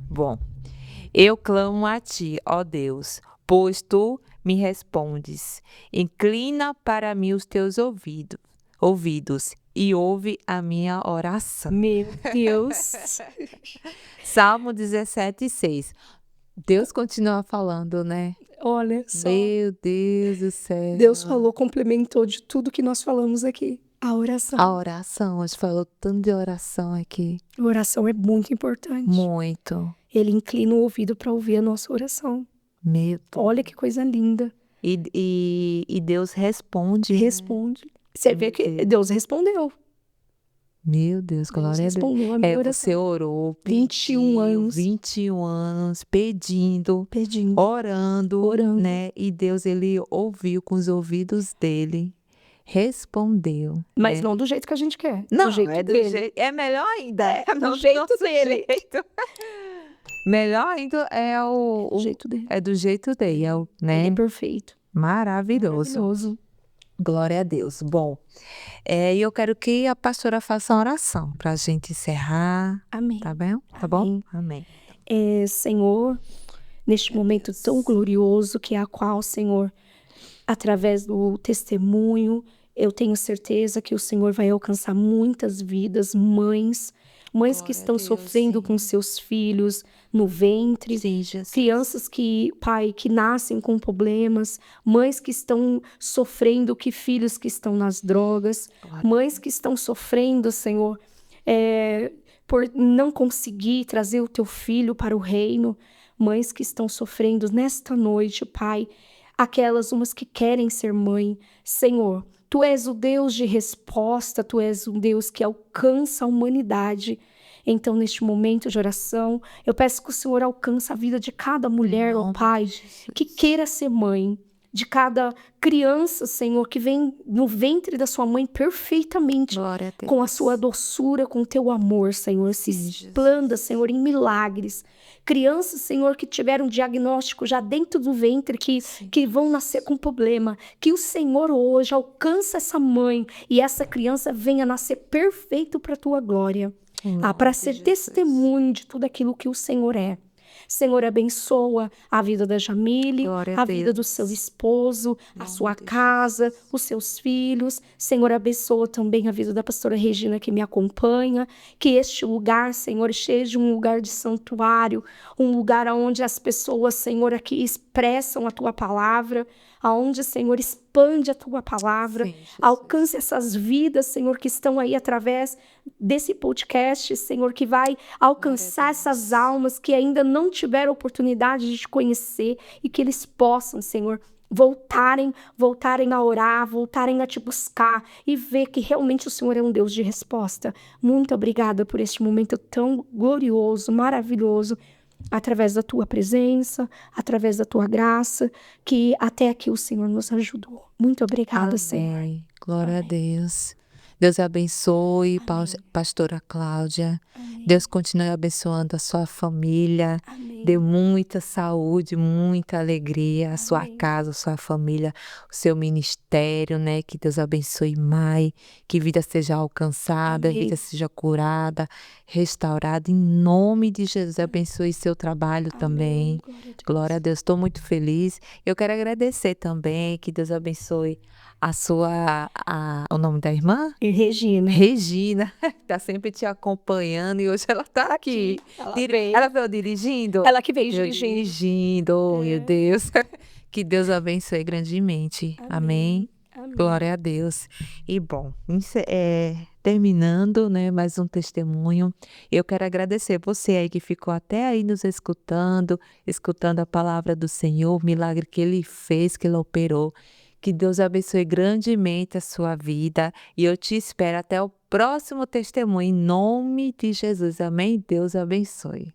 Bom, eu clamo a ti, ó Deus, pois tu me respondes. Inclina para mim os teus ouvidos e ouve a minha oração. Meu Deus. Salmo 17:6. Deus continua falando, né? Olha só. Meu Deus do céu. Deus falou, complementou de tudo que nós falamos aqui. A oração. A oração, a gente falou tanto de oração aqui. A oração é muito importante. Muito. Ele inclina o ouvido para ouvir a nossa oração. Meu Deus. Olha que coisa linda. E Deus responde. Responde. Você vê que Deus respondeu. Meu Deus, glória a Deus. Respondeu a minha oração. Você orou, 21 anos. 21 anos, pedindo, orando, né? E Deus, ele ouviu com os ouvidos dele, respondeu. Mas não do jeito que a gente quer. Não, do jeito é do dele. jeito, é melhor ainda. Do jeito dele. Melhor ainda é Do jeito dele. é do jeito dele, né? Ele é perfeito. Maravilhoso. Glória a Deus. Bom, eu quero que a pastora faça uma oração para a gente encerrar. Amém. Tá bem? Tá bom? Amém. Senhor, neste momento tão glorioso que é a qual, Senhor, através do testemunho, eu tenho certeza que o Senhor vai alcançar muitas vidas, mães que estão sofrendo com seus filhos no ventre, crianças que nascem com problemas, mães que estão sofrendo, filhos que estão nas drogas, mães que estão sofrendo, Senhor, por não conseguir trazer o teu filho para o reino, mães que estão sofrendo nesta noite, Pai, aquelas umas que querem ser mãe, Senhor, Tu és o Deus de resposta, Tu és um Deus que alcança a humanidade. Então, neste momento de oração, eu peço que o Senhor alcance a vida de cada mulher, ó Pai, que queira ser mãe, de cada criança, Senhor, que vem no ventre da sua mãe perfeitamente, com a sua doçura, com o teu amor, Senhor, se explanda, Senhor, em milagres. Crianças, Senhor, que tiveram diagnóstico já dentro do ventre, que vão nascer com problema, que o Senhor hoje alcança essa mãe e essa criança venha nascer perfeito para a tua glória. Para ser testemunho de tudo aquilo que o Senhor é. Senhor, abençoa a vida da Jamile, a vida do seu esposo, a sua casa, os seus filhos. Senhor, abençoa também a vida da pastora Regina que me acompanha. Que este lugar, Senhor, seja um lugar de santuário, um lugar onde as pessoas, Senhor, aqui expressam a tua palavra, aonde, Senhor, expande a tua palavra, alcance essas vidas, Senhor, que estão aí através desse podcast, Senhor, que vai alcançar essas almas que ainda não tiveram oportunidade de te conhecer e que eles possam, Senhor, voltarem a orar, voltarem a te buscar e ver que realmente o Senhor é um Deus de resposta. Muito obrigada por este momento tão glorioso, maravilhoso, através da tua presença, através da tua graça, que até aqui o Senhor nos ajudou. Muito obrigada, Senhor. Glória a Deus. Deus abençoe, pastora Cláudia. Amém. Deus continue abençoando a sua família. Amém. Dê muita saúde, muita alegria à sua casa, à sua família, o seu ministério, né? Que Deus abençoe mais, que vida seja alcançada, vida seja curada, restaurada. Em nome de Jesus, abençoe seu trabalho também. Glória a Deus. Estou muito feliz. Eu quero agradecer também, que Deus abençoe o nome da irmã? Regina, tá sempre te acompanhando e hoje ela tá aqui. Ela veio dirigindo? Ela que veio dirigindo. Meu Deus. Que Deus abençoe grandemente. Amém. Glória a Deus. E bom, terminando, né, mais um testemunho, eu quero agradecer você aí que ficou até aí nos escutando a palavra do Senhor, o milagre que Ele fez, que Ele operou. Que Deus abençoe grandemente a sua vida e eu te espero até o próximo testemunho, em nome de Jesus. Amém? Deus abençoe.